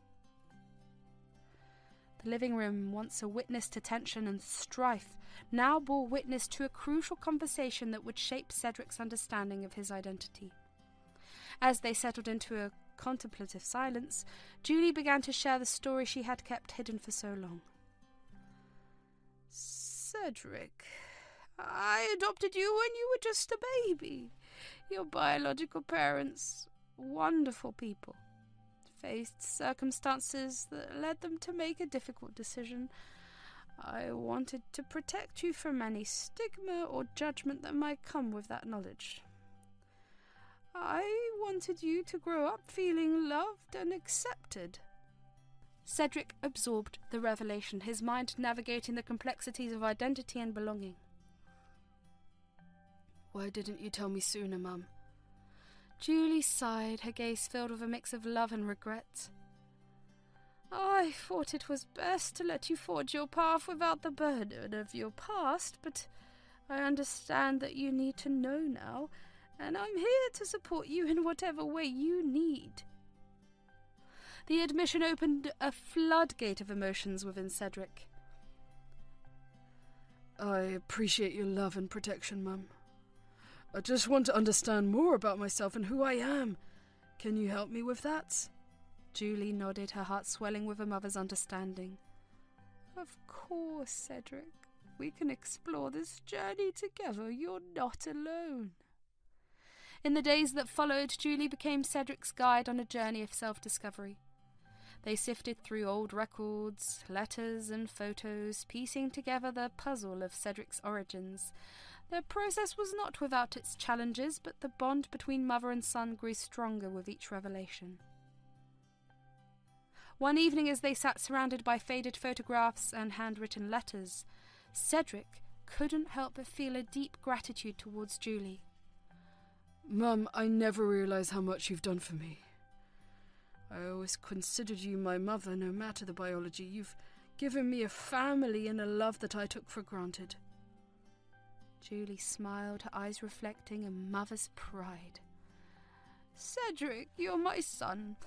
The living room, once a witness to tension and strife, now bore witness to a crucial conversation that would shape Cedric's understanding of his identity. As they settled into a contemplative silence, Julie began to share the story she had kept hidden for so long. "Cedric, I adopted you when you were just a baby. Your biological parents, wonderful people. faced circumstances that led them to make a difficult decision. I wanted to protect you from any stigma or judgment that might come with that knowledge. I wanted you to grow up feeling loved and accepted." Cedric absorbed the revelation, his mind navigating the complexities of identity and belonging. "Why didn't you tell me sooner, Mum?" Julie sighed, her gaze filled with a mix of love and regret. "I thought it was best to let you forge your path without the burden of your past, but I understand that you need to know now, and I'm here to support you in whatever way you need." The admission opened a floodgate of emotions within Cedric. "I appreciate your love and protection, Mum. I just want to understand more about myself and who I am. Can you help me with that?" Julie nodded, her heart swelling with a mother's understanding. "Of course, Cedric. We can explore this journey together. You're not alone." In the days that followed, Julie became Cedric's guide on a journey of self-discovery. They sifted through old records, letters and photos, piecing together the puzzle of Cedric's origins. Their process was not without its challenges, but the bond between mother and son grew stronger with each revelation. One evening, as they sat surrounded by faded photographs and handwritten letters, Cedric couldn't help but feel a deep gratitude towards Julie. "Mum, I never realised how much you've done for me. I always considered you my mother, no matter the biology. You've given me a family and a love that I took for granted." Julie smiled, her eyes reflecting a mother's pride. "Cedric, you're my son.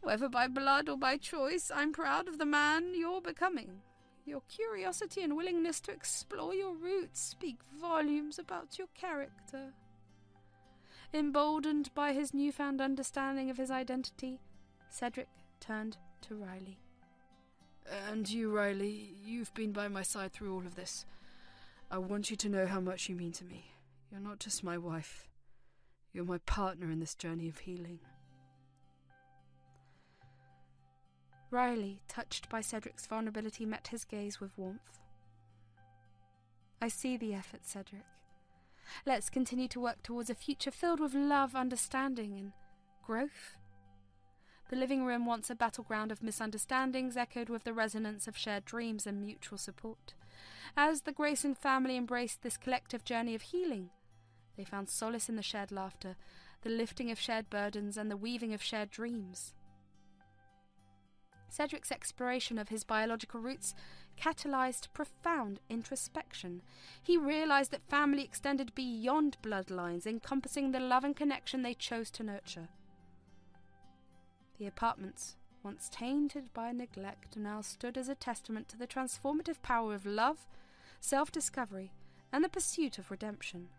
Whether by blood or by choice, I'm proud of the man you're becoming. Your curiosity and willingness to explore your roots speak volumes about your character." Emboldened by his newfound understanding of his identity, Cedric turned to Riley. "And you, Riley, you've been by my side through all of this. I want you to know how much you mean to me. You're not just my wife. You're my partner in this journey of healing." Riley, touched by Cedric's vulnerability, met his gaze with warmth. "I see the effort, Cedric. Let's continue to work towards a future filled with love, understanding, and growth." The living room, once a battleground of misunderstandings, echoed with the resonance of shared dreams and mutual support. As the Grayson family embraced this collective journey of healing, they found solace in the shared laughter, the lifting of shared burdens, and the weaving of shared dreams. Cedric's exploration of his biological roots catalyzed profound introspection. He realized that family extended beyond bloodlines, encompassing the love and connection they chose to nurture. The apartments, once tainted by neglect, now stood as a testament to the transformative power of love, self-discovery, and the pursuit of redemption.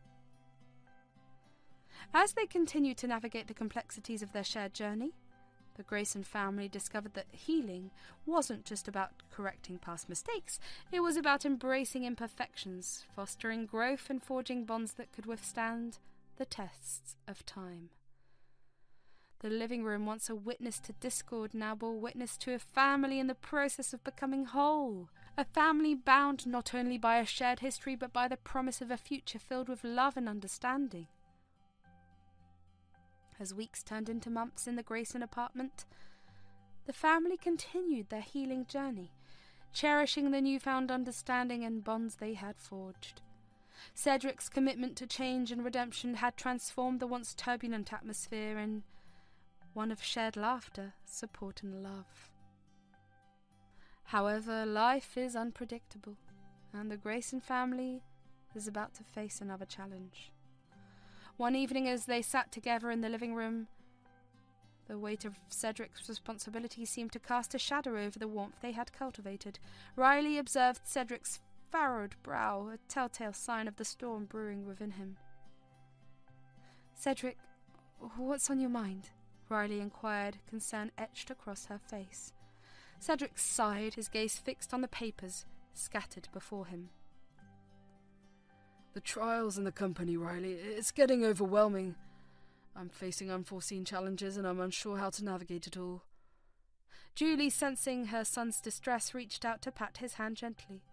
As they continued to navigate the complexities of their shared journey, the Grayson family discovered that healing wasn't just about correcting past mistakes, it was about embracing imperfections, fostering growth, and forging bonds that could withstand the tests of time. The living room, once a witness to discord, now bore witness to a family in the process of becoming whole. A family bound not only by a shared history, but by the promise of a future filled with love and understanding. As weeks turned into months in the Grayson apartment, the family continued their healing journey, cherishing the newfound understanding and bonds they had forged. Cedric's commitment to change and redemption had transformed the once turbulent atmosphere in one of shared laughter, support, and love. However, life is unpredictable, and the Grayson family is about to face another challenge. One evening, as they sat together in the living room, the weight of Cedric's responsibility seemed to cast a shadow over the warmth they had cultivated. Riley observed Cedric's furrowed brow, a telltale sign of the storm brewing within him. "Cedric, what's on your mind?" Riley inquired, concern etched across her face. Cedric sighed, his gaze fixed on the papers scattered before him. "The trials in the company, Riley. It's getting overwhelming. I'm facing unforeseen challenges and I'm unsure how to navigate it all. Julie, sensing her son's distress, reached out to pat his hand gently.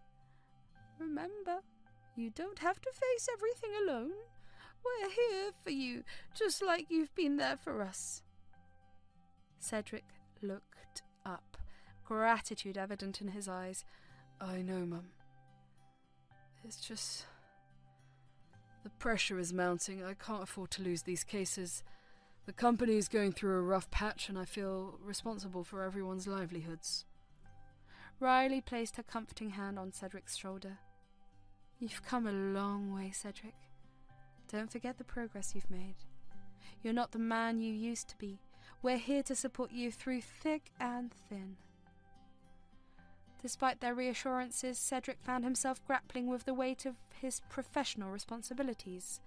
"Remember, you don't have to face everything alone. We're here for you, just like you've been there for us." Cedric looked up, gratitude evident in his eyes. "I know, Mum. It's just... the pressure is mounting. I can't afford to lose these cases. The company is going through a rough patch and I feel responsible for everyone's livelihoods." Riley placed her comforting hand on Cedric's shoulder. "You've come a long way, Cedric. Don't forget the progress you've made. You're not the man you used to be. We're here to support you through thick and thin." Despite their reassurances, Cedric found himself grappling with the weight of his professional responsibilities.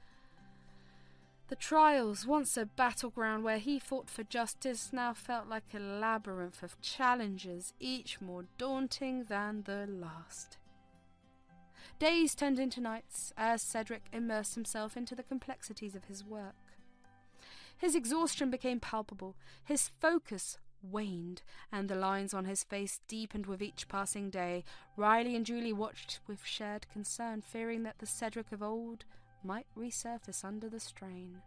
The trials, once a battleground where he fought for justice, now felt like a labyrinth of challenges, each more daunting than the last. Days turned into nights as Cedric immersed himself into the complexities of his work. His exhaustion became palpable, his focus waned, and the lines on his face deepened with each passing day. Riley and Julie watched with shared concern, fearing that the Cedric of old might resurface under the strain.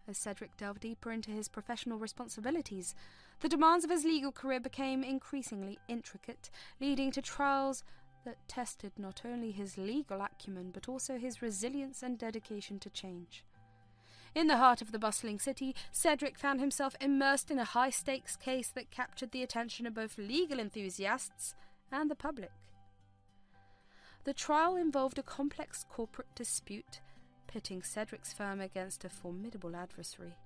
As Cedric delved deeper into his professional responsibilities, the demands of his legal career became increasingly intricate, leading to trials that tested not only his legal acumen but also his resilience and dedication to change. In the heart of the bustling city, Cedric found himself immersed in a high-stakes case that captured the attention of both legal enthusiasts and the public. The trial involved a complex corporate dispute, pitting Cedric's firm against a formidable adversary.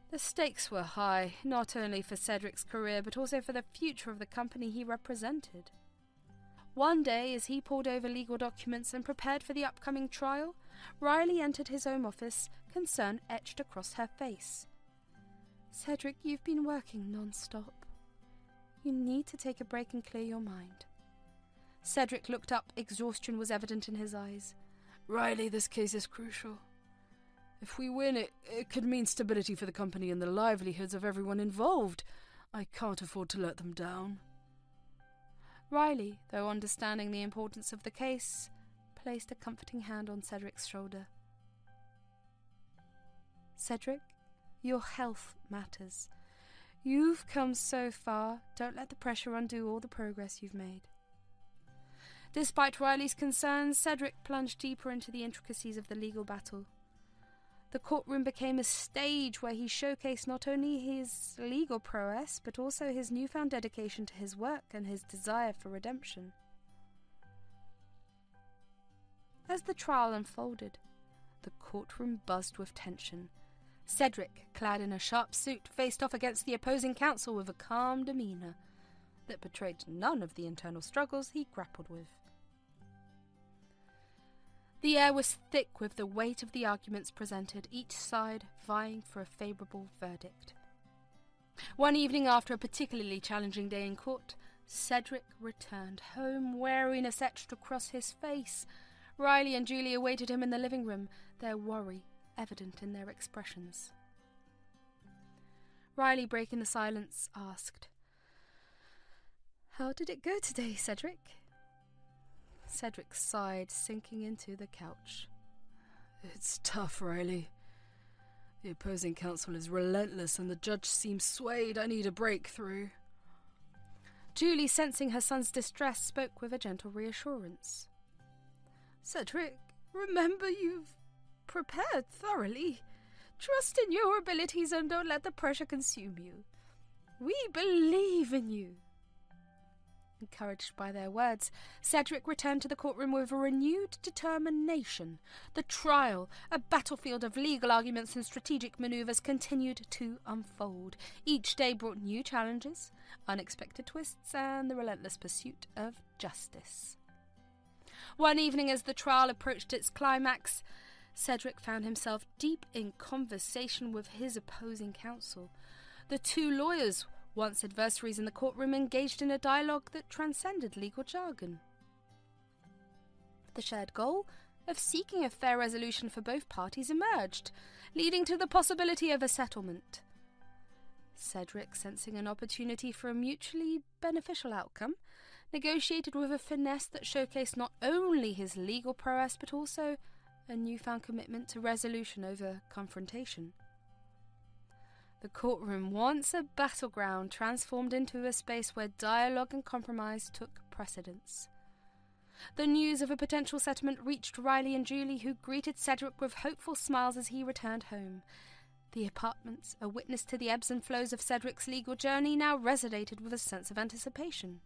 The stakes were high, not only for Cedric's career but also for the future of the company he represented. One day, as he pored over legal documents and prepared for the upcoming trial, Riley entered his home office, concern etched across her face. "Cedric, you've been working non-stop. You need to take a break and clear your mind." Cedric looked up. Exhaustion was evident in his eyes. "Riley, this case is crucial. If we win, it could mean stability for the company and the livelihoods of everyone involved. I can't afford to let them down." Riley, though understanding the importance of the case, placed a comforting hand on Cedric's shoulder. "Cedric, your health matters. You've come so far. Don't let the pressure undo all the progress you've made." Despite Riley's concerns, Cedric plunged deeper into the intricacies of the legal battle. The courtroom became a stage where he showcased not only his legal prowess, but also his newfound dedication to his work and his desire for redemption. As the trial unfolded, the courtroom buzzed with tension. Cedric, clad in a sharp suit, faced off against the opposing counsel with a calm demeanour that betrayed none of the internal struggles he grappled with. The air was thick with the weight of the arguments presented, each side vying for a favourable verdict. One evening, after a particularly challenging day in court, Cedric returned home, weariness etched across his face. Riley and Julie awaited him in the living room, their worry evident in their expressions. Riley, breaking the silence, asked, "How did it go today, Cedric?" Cedric sighed, sinking into the couch. "It's tough, Riley. The opposing counsel is relentless and the judge seems swayed. I need a breakthrough." Julie, sensing her son's distress, spoke with a gentle reassurance. "Cedric, remember you've prepared thoroughly. Trust in your abilities and don't let the pressure consume you. We believe in you." Encouraged by their words, Cedric returned to the courtroom with a renewed determination. The trial, a battlefield of legal arguments and strategic maneuvers, continued to unfold. Each day brought new challenges, unexpected twists, and the relentless pursuit of justice. One evening, as the trial approached its climax, Cedric found himself deep in conversation with his opposing counsel. The two lawyers, once adversaries in the courtroom, engaged in a dialogue that transcended legal jargon. The shared goal of seeking a fair resolution for both parties emerged, leading to the possibility of a settlement. Cedric, sensing an opportunity for a mutually beneficial outcome, negotiated with a finesse that showcased not only his legal prowess but also a newfound commitment to resolution over confrontation. The courtroom, once a battleground, transformed into a space where dialogue and compromise took precedence. The news of a potential settlement reached Riley and Julie, who greeted Cedric with hopeful smiles as he returned home. The apartments, a witness to the ebbs and flows of Cedric's legal journey, now resonated with a sense of anticipation.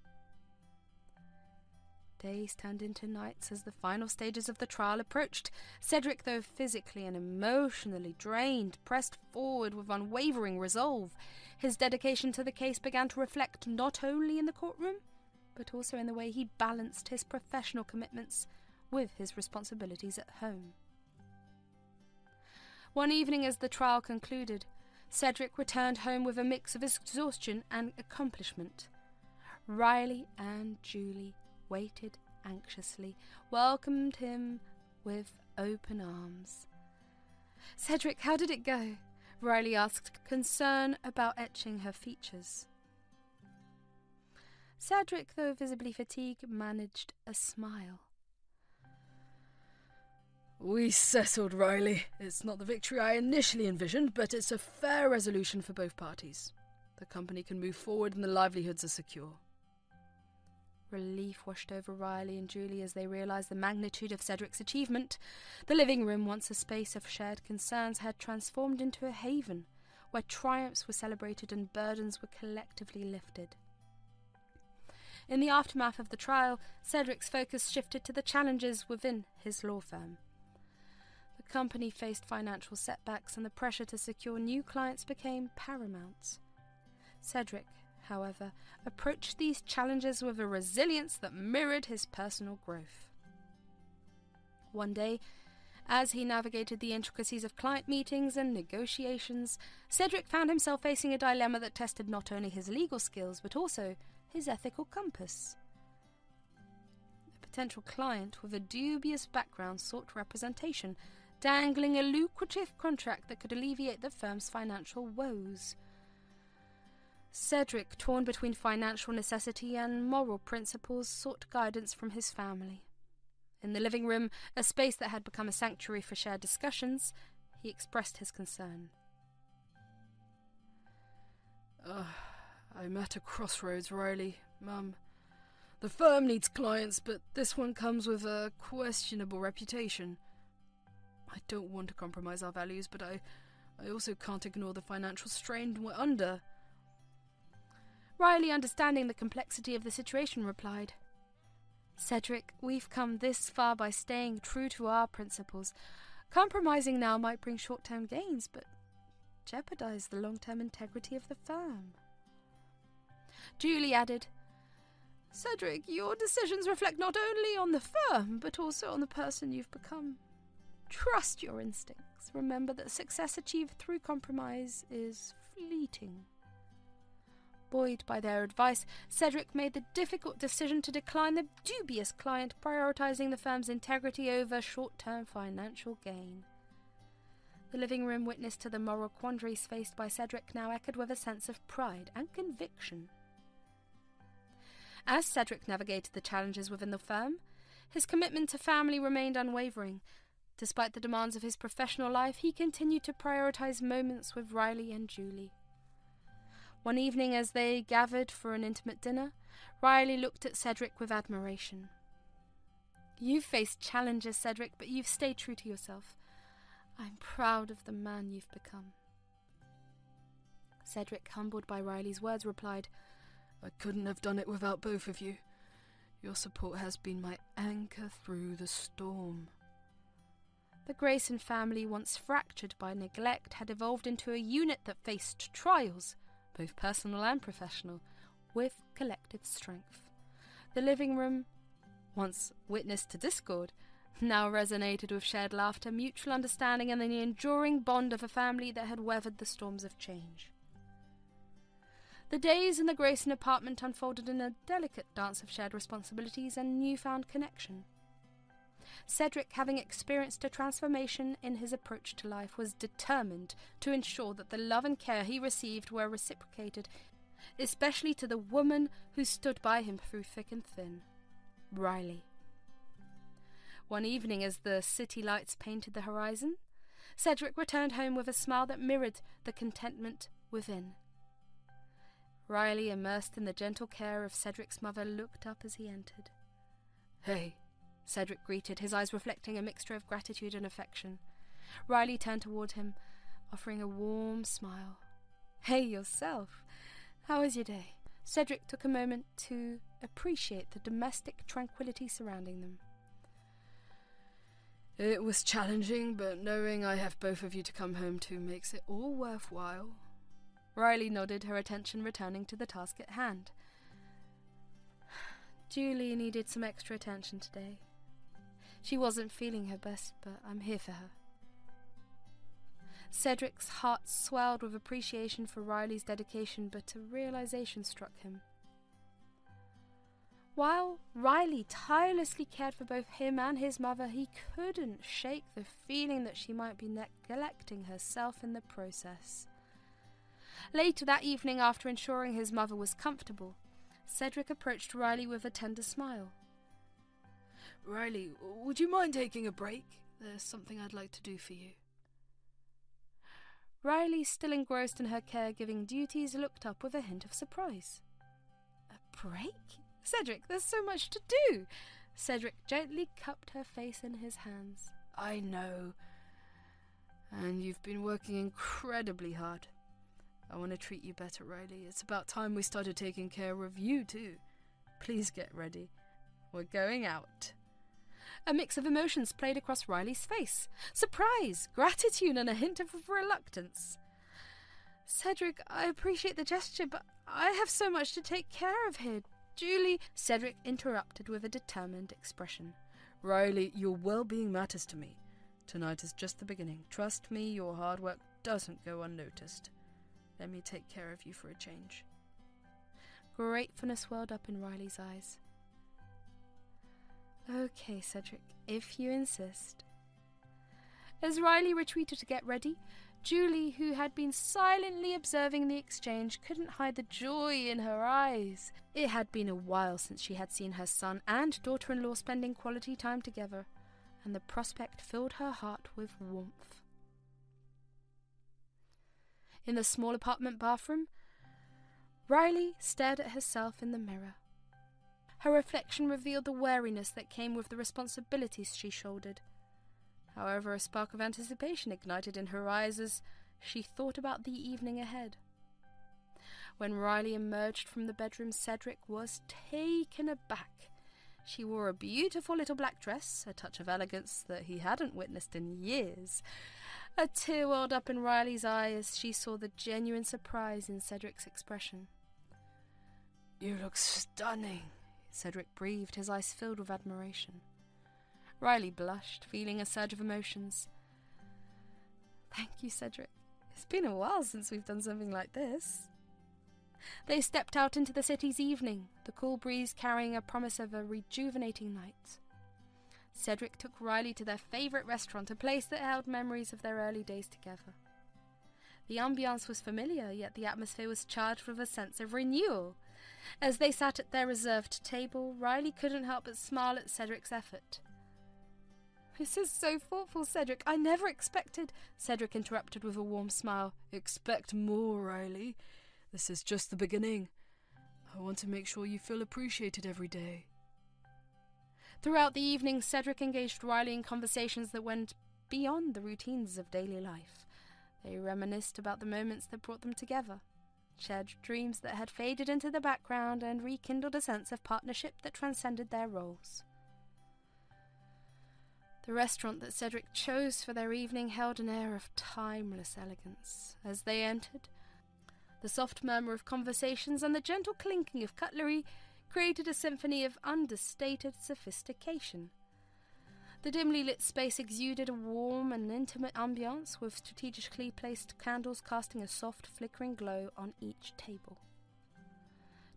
Days turned into nights as the final stages of the trial approached. Cedric, though physically and emotionally drained, pressed forward with unwavering resolve. His dedication to the case began to reflect not only in the courtroom, but also in the way he balanced his professional commitments with his responsibilities at home. One evening as the trial concluded, Cedric returned home with a mix of exhaustion and accomplishment. Riley and Julie waited anxiously, welcomed him with open arms. "Cedric, how did it go?" Riley asked, concern about etching her features. Cedric, though visibly fatigued, managed a smile. "We settled, Riley. It's not the victory I initially envisioned, but it's a fair resolution for both parties. The company can move forward and the livelihoods are secure." Relief washed over Riley and Julie as they realised the magnitude of Cedric's achievement. The living room, once a space of shared concerns, had transformed into a haven where triumphs were celebrated and burdens were collectively lifted. In the aftermath of the trial, Cedric's focus shifted to the challenges within his law firm. The company faced financial setbacks and the pressure to secure new clients became paramount. Cedric, however, approached these challenges with a resilience that mirrored his personal growth. One day, as he navigated the intricacies of client meetings and negotiations, Cedric found himself facing a dilemma that tested not only his legal skills but also his ethical compass. A potential client with a dubious background sought representation, dangling a lucrative contract that could alleviate the firm's financial woes. Cedric, torn between financial necessity and moral principles, sought guidance from his family. In the living room, a space that had become a sanctuary for shared discussions, he expressed his concern. "I'm at a crossroads, Riley. Mum, the firm needs clients, but this one comes with a questionable reputation. I don't want to compromise our values, but I also can't ignore the financial strain we're under." Riley, understanding the complexity of the situation, replied, "Cedric, we've come this far by staying true to our principles. Compromising now might bring short-term gains, but jeopardize the long-term integrity of the firm." Julie added, "Cedric, your decisions reflect not only on the firm, but also on the person you've become. Trust your instincts. Remember that success achieved through compromise is fleeting." Buoyed by their advice, Cedric made the difficult decision to decline the dubious client, prioritizing the firm's integrity over short-term financial gain. The living room witness to the moral quandaries faced by Cedric now echoed with a sense of pride and conviction. As Cedric navigated the challenges within the firm, his commitment to family remained unwavering. Despite the demands of his professional life, he continued to prioritize moments with Riley and Julie. One evening, as they gathered for an intimate dinner, Riley looked at Cedric with admiration. "You've faced challenges, Cedric, but you've stayed true to yourself. I'm proud of the man you've become." Cedric, humbled by Riley's words, replied, "I couldn't have done it without both of you. Your support has been my anchor through the storm." The Grayson family, once fractured by neglect, had evolved into a unit that faced trials, both personal and professional, with collective strength. The living room, once witness to discord, now resonated with shared laughter, mutual understanding, and the enduring bond of a family that had weathered the storms of change. The days in the Grayson apartment unfolded in a delicate dance of shared responsibilities and newfound connection. Cedric, having experienced a transformation in his approach to life, was determined to ensure that the love and care he received were reciprocated, especially to the woman who stood by him through thick and thin, Riley. One evening, as the city lights painted the horizon, Cedric returned home with a smile that mirrored the contentment within. Riley, immersed in the gentle care of Cedric's mother, looked up as he entered. "Hey," Cedric greeted, his eyes reflecting a mixture of gratitude and affection. Riley turned toward him, offering a warm smile. "Hey, yourself. How was your day?" Cedric took a moment to appreciate the domestic tranquility surrounding them. "It was challenging, but knowing I have both of you to come home to makes it all worthwhile." Riley nodded, her attention returning to the task at hand. Julie needed some extra attention today. She wasn't feeling her best, but I'm here for her. Cedric's heart swelled with appreciation for Riley's dedication, but a realization struck him. While Riley tirelessly cared for both him and his mother, he couldn't shake the feeling that she might be neglecting herself in the process. Later that evening, after ensuring his mother was comfortable, Cedric approached Riley with a tender smile. "Riley, would you mind taking a break? There's something I'd like to do for you." Riley, still engrossed in her caregiving duties, looked up with a hint of surprise. "A break? Cedric, there's so much to do!" Cedric gently cupped her face in his hands. "I know. And you've been working incredibly hard. I want to treat you better, Riley. It's about time we started taking care of you, too. Please get ready. We're going out." A mix of emotions played across Riley's face. Surprise, gratitude, and a hint of reluctance. "Cedric, I appreciate the gesture, but I have so much to take care of here. Julie..." Cedric interrupted with a determined expression. "Riley, your well-being matters to me. Tonight is just the beginning. Trust me, your hard work doesn't go unnoticed. Let me take care of you for a change." Gratefulness welled up in Riley's eyes. "Okay, Cedric, if you insist." As Riley retreated to get ready, Julie, who had been silently observing the exchange, couldn't hide the joy in her eyes. It had been a while since she had seen her son and daughter-in-law spending quality time together, and the prospect filled her heart with warmth. In the small apartment bathroom, Riley stared at herself in the mirror. Her reflection revealed the wariness that came with the responsibilities she shouldered. However, a spark of anticipation ignited in her eyes as she thought about the evening ahead. When Riley emerged from the bedroom, Cedric was taken aback. She wore a beautiful little black dress, a touch of elegance that he hadn't witnessed in years. A tear welled up in Riley's eye as she saw the genuine surprise in Cedric's expression. "You look stunning," Cedric breathed, his eyes filled with admiration. Riley blushed, feeling a surge of emotions. "Thank you, Cedric. It's been a while since we've done something like this." They stepped out into the city's evening, the cool breeze carrying a promise of a rejuvenating night. Cedric took Riley to their favourite restaurant, a place that held memories of their early days together. The ambiance was familiar, yet the atmosphere was charged with a sense of renewal. As they sat at their reserved table, Riley couldn't help but smile at Cedric's effort. "This is so thoughtful, Cedric. I never expected..." Cedric interrupted with a warm smile. "Expect more, Riley. This is just the beginning. I want to make sure you feel appreciated every day." Throughout the evening, Cedric engaged Riley in conversations that went beyond the routines of daily life. They reminisced about the moments that brought them together, shared dreams that had faded into the background, and rekindled a sense of partnership that transcended their roles. The restaurant that Cedric chose for their evening held an air of timeless elegance. As they entered, the soft murmur of conversations and the gentle clinking of cutlery created a symphony of understated sophistication. The dimly lit space exuded a warm and intimate ambiance, with strategically placed candles casting a soft, flickering glow on each table.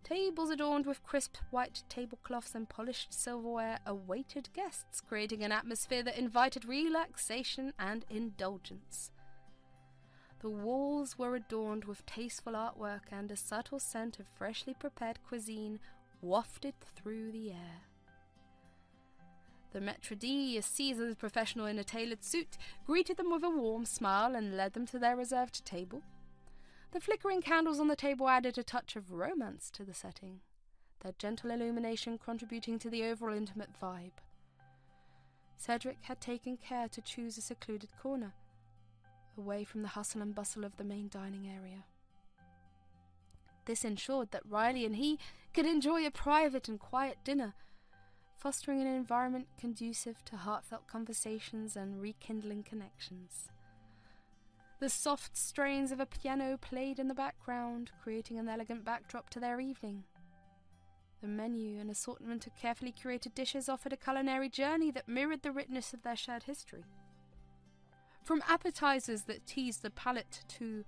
Tables adorned with crisp white tablecloths and polished silverware awaited guests, creating an atmosphere that invited relaxation and indulgence. The walls were adorned with tasteful artwork, and a subtle scent of freshly prepared cuisine wafted through the air. The maître d', a seasoned professional in a tailored suit, greeted them with a warm smile and led them to their reserved table. The flickering candles on the table added a touch of romance to the setting, their gentle illumination contributing to the overall intimate vibe. Cedric had taken care to choose a secluded corner, away from the hustle and bustle of the main dining area. This ensured that Riley and he could enjoy a private and quiet dinner, fostering an environment conducive to heartfelt conversations and rekindling connections. The soft strains of a piano played in the background, creating an elegant backdrop to their evening. The menu, an assortment of carefully curated dishes, offered a culinary journey that mirrored the richness of their shared history. From appetizers that teased the palate to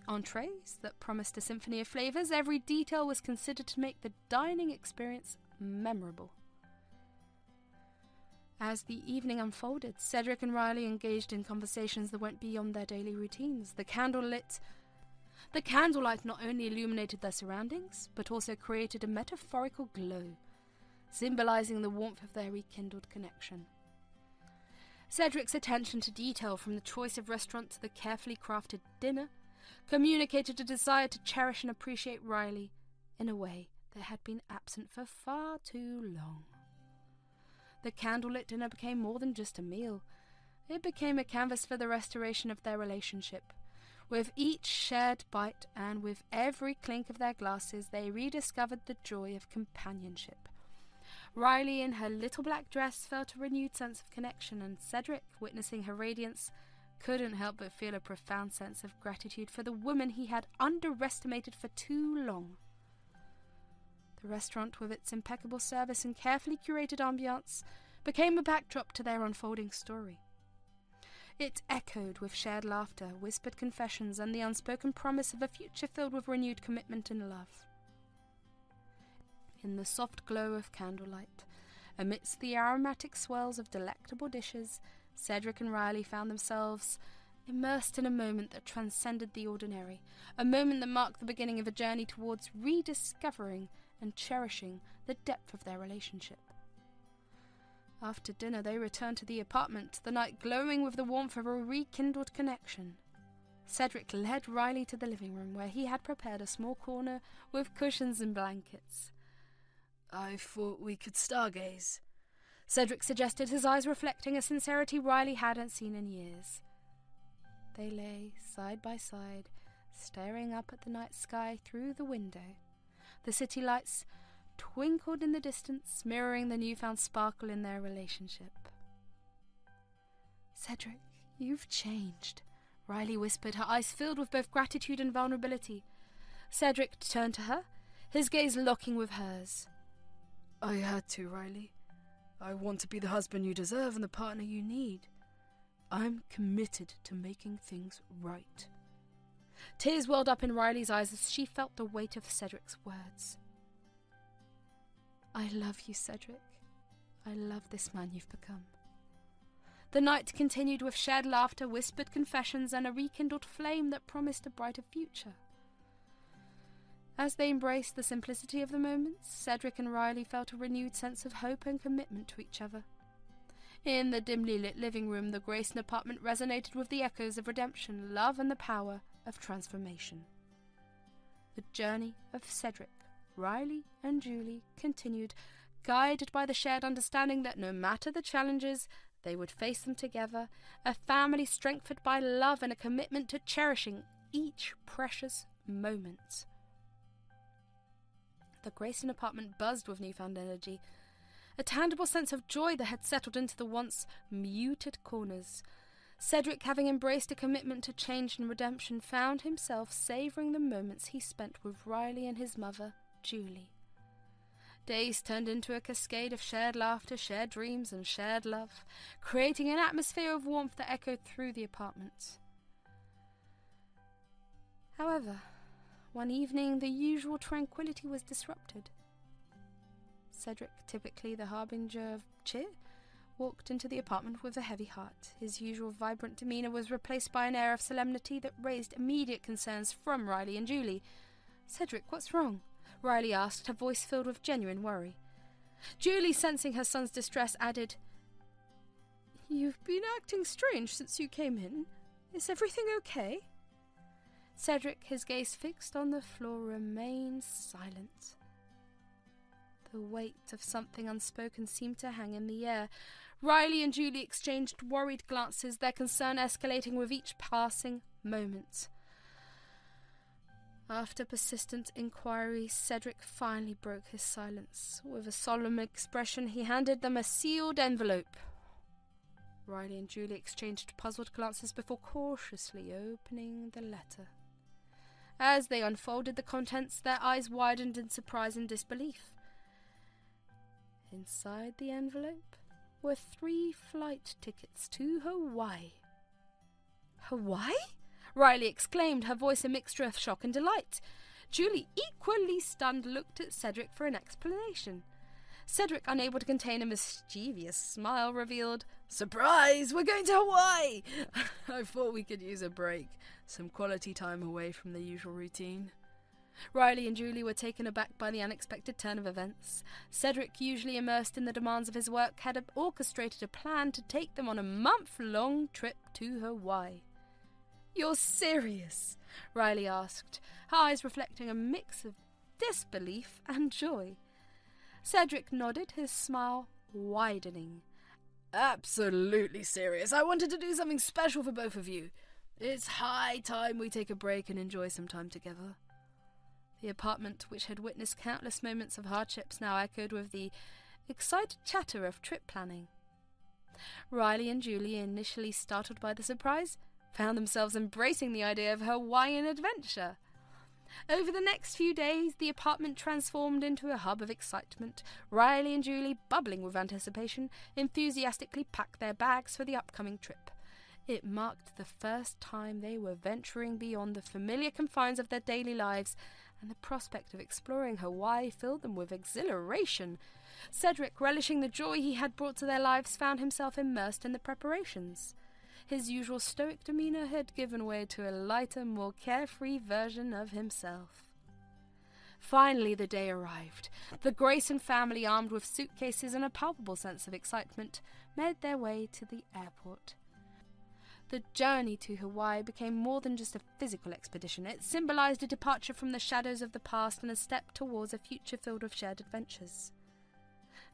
entrees that promised a symphony of flavors, every detail was considered to make the dining experience memorable. As the evening unfolded, Cedric and Riley engaged in conversations that went beyond their daily routines. The candlelight not only illuminated their surroundings, but also created a metaphorical glow, symbolizing the warmth of their rekindled connection. Cedric's attention to detail, from the choice of restaurant to the carefully crafted dinner, communicated a desire to cherish and appreciate Riley in a way that had been absent for far too long. The candlelit dinner became more than just a meal. It became a canvas for the restoration of their relationship. With each shared bite and with every clink of their glasses, they rediscovered the joy of companionship. Riley, in her little black dress, felt a renewed sense of connection, and Cedric, witnessing her radiance, couldn't help but feel a profound sense of gratitude for the woman he had underestimated for too long. The restaurant, with its impeccable service and carefully curated ambiance, became a backdrop to their unfolding story. It echoed with shared laughter, whispered confessions, and the unspoken promise of a future filled with renewed commitment and love. In the soft glow of candlelight, amidst the aromatic swells of delectable dishes, Cedric and Riley found themselves immersed in a moment that transcended the ordinary, a moment that marked the beginning of a journey towards rediscovering and cherishing the depth of their relationship. After dinner, they returned to the apartment, the night glowing with the warmth of a rekindled connection. Cedric led Riley to the living room, where he had prepared a small corner with cushions and blankets. "I thought we could stargaze," Cedric suggested, his eyes reflecting a sincerity Riley hadn't seen in years. They lay side by side, staring up at the night sky through the window. The city lights twinkled in the distance, mirroring the newfound sparkle in their relationship. "Cedric, you've changed," Riley whispered, her eyes filled with both gratitude and vulnerability. Cedric turned to her, his gaze locking with hers. "I had to, Riley. I want to be the husband you deserve and the partner you need. I'm committed to making things right." Tears welled up in Riley's eyes as she felt the weight of Cedric's words. "I love you, Cedric. I love this man you've become." The night continued with shared laughter, whispered confessions, and a rekindled flame that promised a brighter future. As they embraced the simplicity of the moments, Cedric and Riley felt a renewed sense of hope and commitment to each other. In the dimly lit living room, the Grayson apartment resonated with the echoes of redemption, love, and the power of transformation. The journey of Cedric, Riley, and Julie continued, guided by the shared understanding that no matter the challenges, they would face them together, a family strengthened by love and a commitment to cherishing each precious moment. The Grayson apartment buzzed with newfound energy, a tangible sense of joy that had settled into the once muted corners. Cedric, having embraced a commitment to change and redemption, found himself savouring the moments he spent with Riley and his mother, Julie. Days turned into a cascade of shared laughter, shared dreams, and shared love, creating an atmosphere of warmth that echoed through the apartment. However, one evening the usual tranquility was disrupted. Cedric, typically the harbinger of cheer, walked into the apartment with a heavy heart. His usual vibrant demeanour was replaced by an air of solemnity that raised immediate concerns from Riley and Julie. "Cedric, what's wrong?" Riley asked, her voice filled with genuine worry. Julie, sensing her son's distress, added, "You've been acting strange since you came in. Is everything okay?" Cedric, his gaze fixed on the floor, remained silent. The weight of something unspoken seemed to hang in the air. Riley and Julie exchanged worried glances, their concern escalating with each passing moment. After persistent inquiry, Cedric finally broke his silence. With a solemn expression, he handed them a sealed envelope. Riley and Julie exchanged puzzled glances before cautiously opening the letter. As they unfolded the contents, their eyes widened in surprise and disbelief. Inside the envelope were 3 flight tickets to Hawaii. "Hawaii?" Riley exclaimed, her voice a mixture of shock and delight. Julie, equally stunned, looked at Cedric for an explanation. Cedric, unable to contain a mischievous smile, revealed, "Surprise! We're going to Hawaii! I thought we could use a break. Some quality time away from the usual routine." Riley and Julie were taken aback by the unexpected turn of events. Cedric, usually immersed in the demands of his work, had orchestrated a plan to take them on a month-long trip to Hawaii. "You're serious?" Riley asked, her eyes reflecting a mix of disbelief and joy. Cedric nodded, his smile widening. "Absolutely serious. I wanted to do something special for both of you. It's high time we take a break and enjoy some time together." The apartment, which had witnessed countless moments of hardships, now echoed with the excited chatter of trip planning. Riley and Julie, initially startled by the surprise, found themselves embracing the idea of Hawaiian adventure. Over the next few days, the apartment transformed into a hub of excitement. Riley and Julie, bubbling with anticipation, enthusiastically packed their bags for the upcoming trip. It marked the first time they were venturing beyond the familiar confines of their daily lives, and the prospect of exploring Hawaii filled them with exhilaration. Cedric, relishing the joy he had brought to their lives, found himself immersed in the preparations. His usual stoic demeanour had given way to a lighter, more carefree version of himself. Finally the day arrived. The Grayson family, armed with suitcases and a palpable sense of excitement, made their way to the airport. The journey to Hawaii became more than just a physical expedition. It symbolized a departure from the shadows of the past and a step towards a future filled with shared adventures.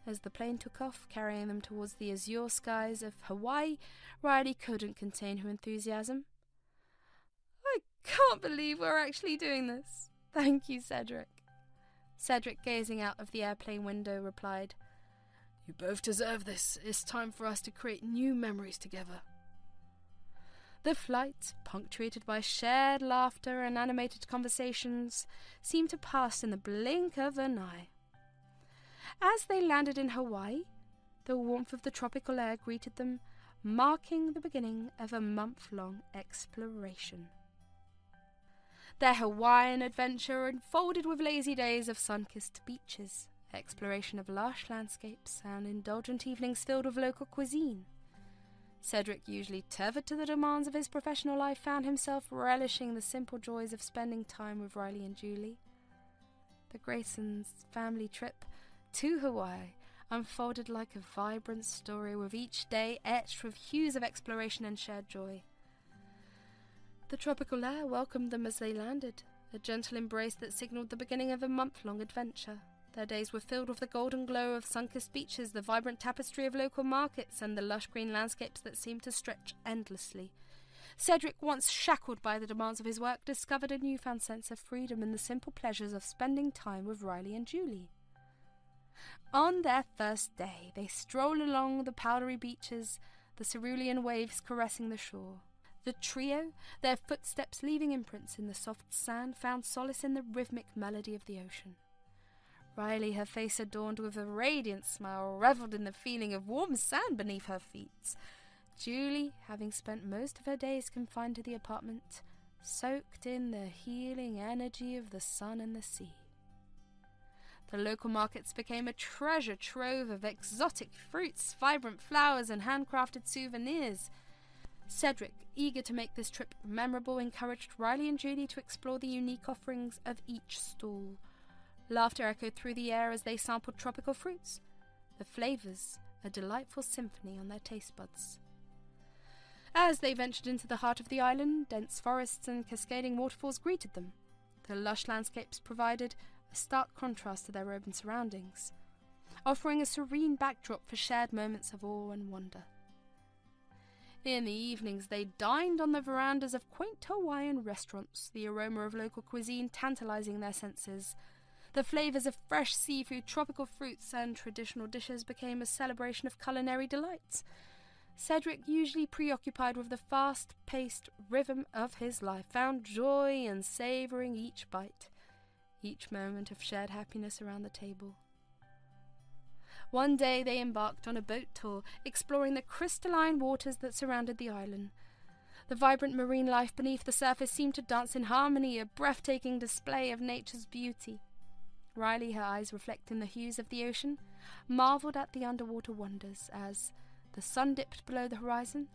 As the plane took off, carrying them towards the azure skies of Hawaii, Riley couldn't contain her enthusiasm. "I can't believe we're actually doing this. Thank you, Cedric." Cedric, gazing out of the airplane window, replied, "You both deserve this. It's time for us to create new memories together." The flight, punctuated by shared laughter and animated conversations, seemed to pass in the blink of an eye. As they landed in Hawaii, the warmth of the tropical air greeted them, marking the beginning of a month-long exploration. Their Hawaiian adventure unfolded with lazy days of sun-kissed beaches, exploration of lush landscapes, and indulgent evenings filled with local cuisine. Cedric, usually tethered to the demands of his professional life, found himself relishing the simple joys of spending time with Riley and Julie. The Graysons' family trip to Hawaii unfolded like a vibrant story, with each day etched with hues of exploration and shared joy. The tropical air welcomed them as they landed, a gentle embrace that signaled the beginning of a month-long adventure. Their days were filled with the golden glow of sun-kissed beaches, the vibrant tapestry of local markets, and the lush green landscapes that seemed to stretch endlessly. Cedric, once shackled by the demands of his work, discovered a newfound sense of freedom in the simple pleasures of spending time with Riley and Julie. On their first day, they strolled along the powdery beaches, the cerulean waves caressing the shore. The trio, their footsteps leaving imprints in the soft sand, found solace in the rhythmic melody of the ocean. Riley, her face adorned with a radiant smile, revelled in the feeling of warm sand beneath her feet. Julie, having spent most of her days confined to the apartment, soaked in the healing energy of the sun and the sea. The local markets became a treasure trove of exotic fruits, vibrant flowers, and handcrafted souvenirs. Cedric, eager to make this trip memorable, encouraged Riley and Julie to explore the unique offerings of each stall. Laughter echoed through the air as they sampled tropical fruits, the flavors a delightful symphony on their taste buds. As they ventured into the heart of the island, dense forests and cascading waterfalls greeted them. The lush landscapes provided a stark contrast to their urban surroundings, offering a serene backdrop for shared moments of awe and wonder. In the evenings, they dined on the verandas of quaint Hawaiian restaurants, the aroma of local cuisine tantalizing their senses. The flavors of fresh seafood, tropical fruits, and traditional dishes became a celebration of culinary delights. Cedric, usually preoccupied with the fast-paced rhythm of his life, found joy in savoring each bite, each moment of shared happiness around the table. One day they embarked on a boat tour, exploring the crystalline waters that surrounded the island. The vibrant marine life beneath the surface seemed to dance in harmony, a breathtaking display of nature's beauty. Riley, her eyes reflecting the hues of the ocean, marveled at the underwater wonders as the sun dipped below the horizon.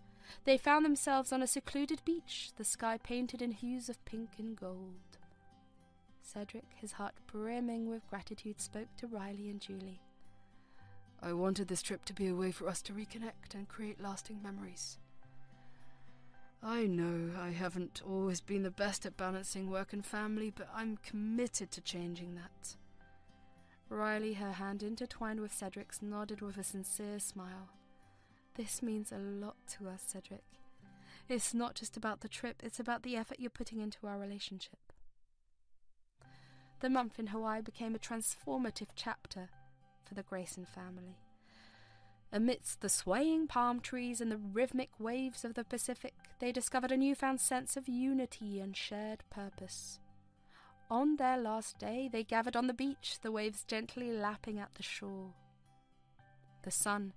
They found themselves on a secluded beach, the sky painted in hues of pink and gold. Cedric, his heart brimming with gratitude, spoke to Riley and Julie. I wanted this trip to be a way for us to reconnect and create lasting memories. I know I haven't always been the best at balancing work and family, but I'm committed to changing that. Riley, her hand intertwined with Cedric's, nodded with a sincere smile. This means a lot to us, Cedric. It's not just about the trip, it's about the effort you're putting into our relationship. The month in Hawaii became a transformative chapter for the Grayson family. Amidst the swaying palm trees and the rhythmic waves of the Pacific, they discovered a newfound sense of unity and shared purpose. On their last day, they gathered on the beach, the waves gently lapping at the shore. The sun,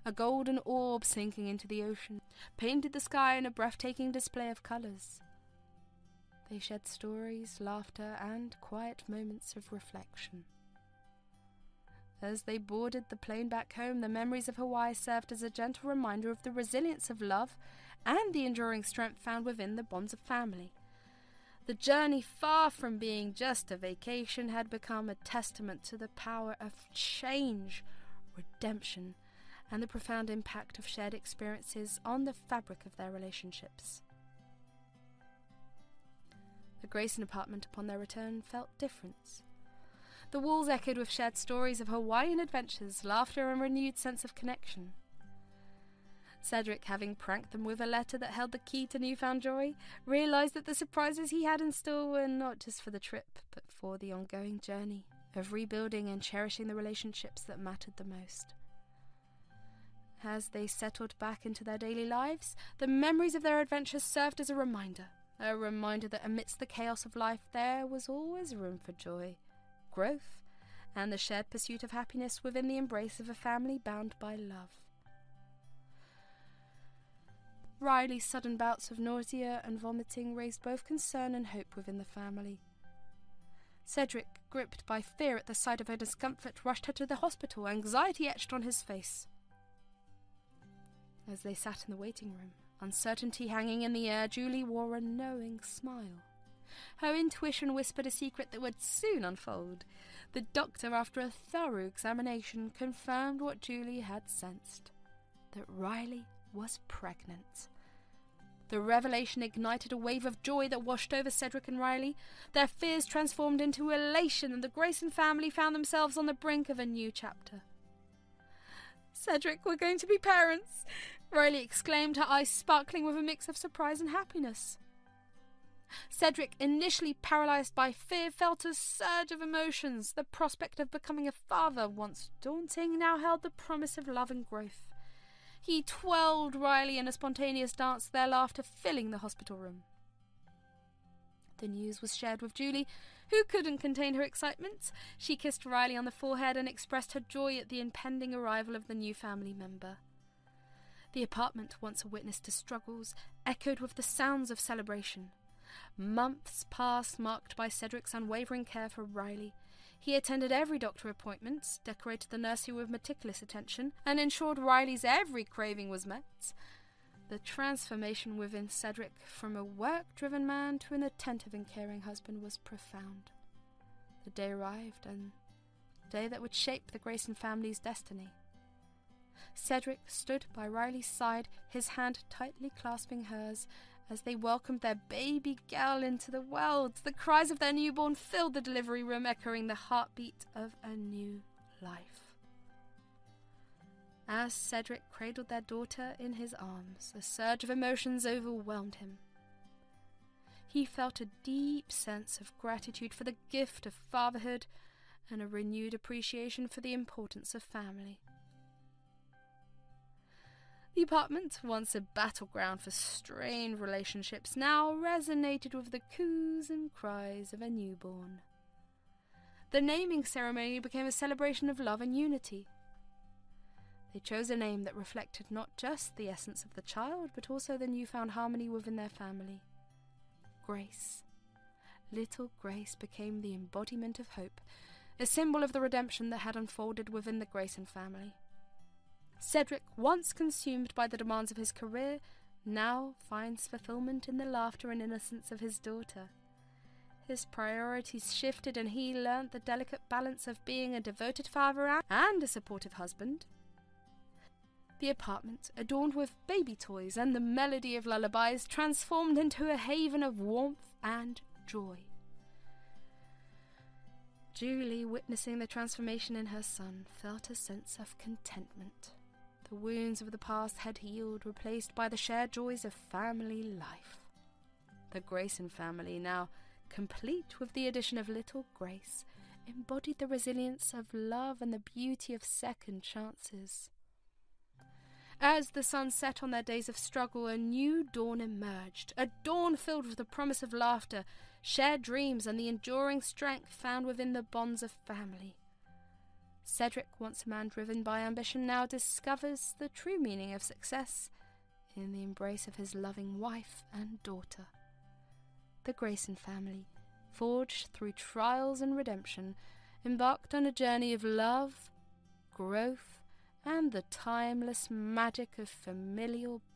a golden orb sinking into the ocean, painted the sky in a breathtaking display of colours. They shared stories, laughter, and quiet moments of reflection. As they boarded the plane back home, the memories of Hawaii served as a gentle reminder of the resilience of love and the enduring strength found within the bonds of family. The journey, far from being just a vacation, had become a testament to the power of change, redemption, and the profound impact of shared experiences on the fabric of their relationships. The Grayson apartment upon their return felt different. The walls echoed with shared stories of Hawaiian adventures, laughter, and a renewed sense of connection. Cedric, having pranked them with a letter that held the key to newfound joy, realized that the surprises he had in store were not just for the trip, but for the ongoing journey of rebuilding and cherishing the relationships that mattered the most. As they settled back into their daily lives, the memories of their adventures served as a reminder that amidst the chaos of life there was always room for joy, growth, and the shared pursuit of happiness within the embrace of a family bound by love. Riley's sudden bouts of nausea and vomiting raised both concern and hope within the family. Cedric, gripped by fear at the sight of her discomfort, rushed her to the hospital, anxiety etched on his face. As they sat in the waiting room, uncertainty hanging in the air, Julie wore a knowing smile. Her intuition whispered a secret that would soon unfold. The doctor, after a thorough examination, confirmed what Julie had sensed, that Riley was pregnant. The revelation ignited a wave of joy that washed over Cedric and Riley. Their fears transformed into elation, and the Grayson family found themselves on the brink of a new chapter. "Cedric, we're going to be parents!" Riley exclaimed, her eyes sparkling with a mix of surprise and happiness. Cedric, initially paralysed by fear, felt a surge of emotions. The prospect of becoming a father, once daunting, now held the promise of love and growth. He twirled Riley in a spontaneous dance, their laughter filling the hospital room. The news was shared with Julie, who couldn't contain her excitement. She kissed Riley on the forehead and expressed her joy at the impending arrival of the new family member. The apartment, once a witness to struggles, echoed with the sounds of celebration. Months passed, marked by Cedric's unwavering care for Riley. He attended every doctor appointment, decorated the nursery with meticulous attention, and ensured Riley's every craving was met. The transformation within Cedric from a work-driven man to an attentive and caring husband was profound. The day arrived, and the day that would shape the Grayson family's destiny. Cedric stood by Riley's side, his hand tightly clasping hers, as they welcomed their baby girl into the world. The cries of their newborn filled the delivery room, echoing the heartbeat of a new life. As Cedric cradled their daughter in his arms, a surge of emotions overwhelmed him. He felt a deep sense of gratitude for the gift of fatherhood and a renewed appreciation for the importance of family. The apartment, once a battleground for strained relationships, now resonated with the coos and cries of a newborn. The naming ceremony became a celebration of love and unity. They chose a name that reflected not just the essence of the child, but also the newfound harmony within their family. Grace. Little Grace became the embodiment of hope, a symbol of the redemption that had unfolded within the Grayson family. Cedric, once consumed by the demands of his career, now finds fulfillment in the laughter and innocence of his daughter. His priorities shifted, and he learnt the delicate balance of being a devoted father and a supportive husband. The apartment, adorned with baby toys and the melody of lullabies, transformed into a haven of warmth and joy. Julie, witnessing the transformation in her son, felt a sense of contentment. The wounds of the past had healed, replaced by the shared joys of family life. The Grayson family, now complete with the addition of little Grace, embodied the resilience of love and the beauty of second chances. As the sun set on their days of struggle, a new dawn emerged, a dawn filled with the promise of laughter, shared dreams, and the enduring strength found within the bonds of family. Cedric, once a man driven by ambition, now discovers the true meaning of success in the embrace of his loving wife and daughter. The Grayson family, forged through trials and redemption, embarked on a journey of love, growth, and the timeless magic of familial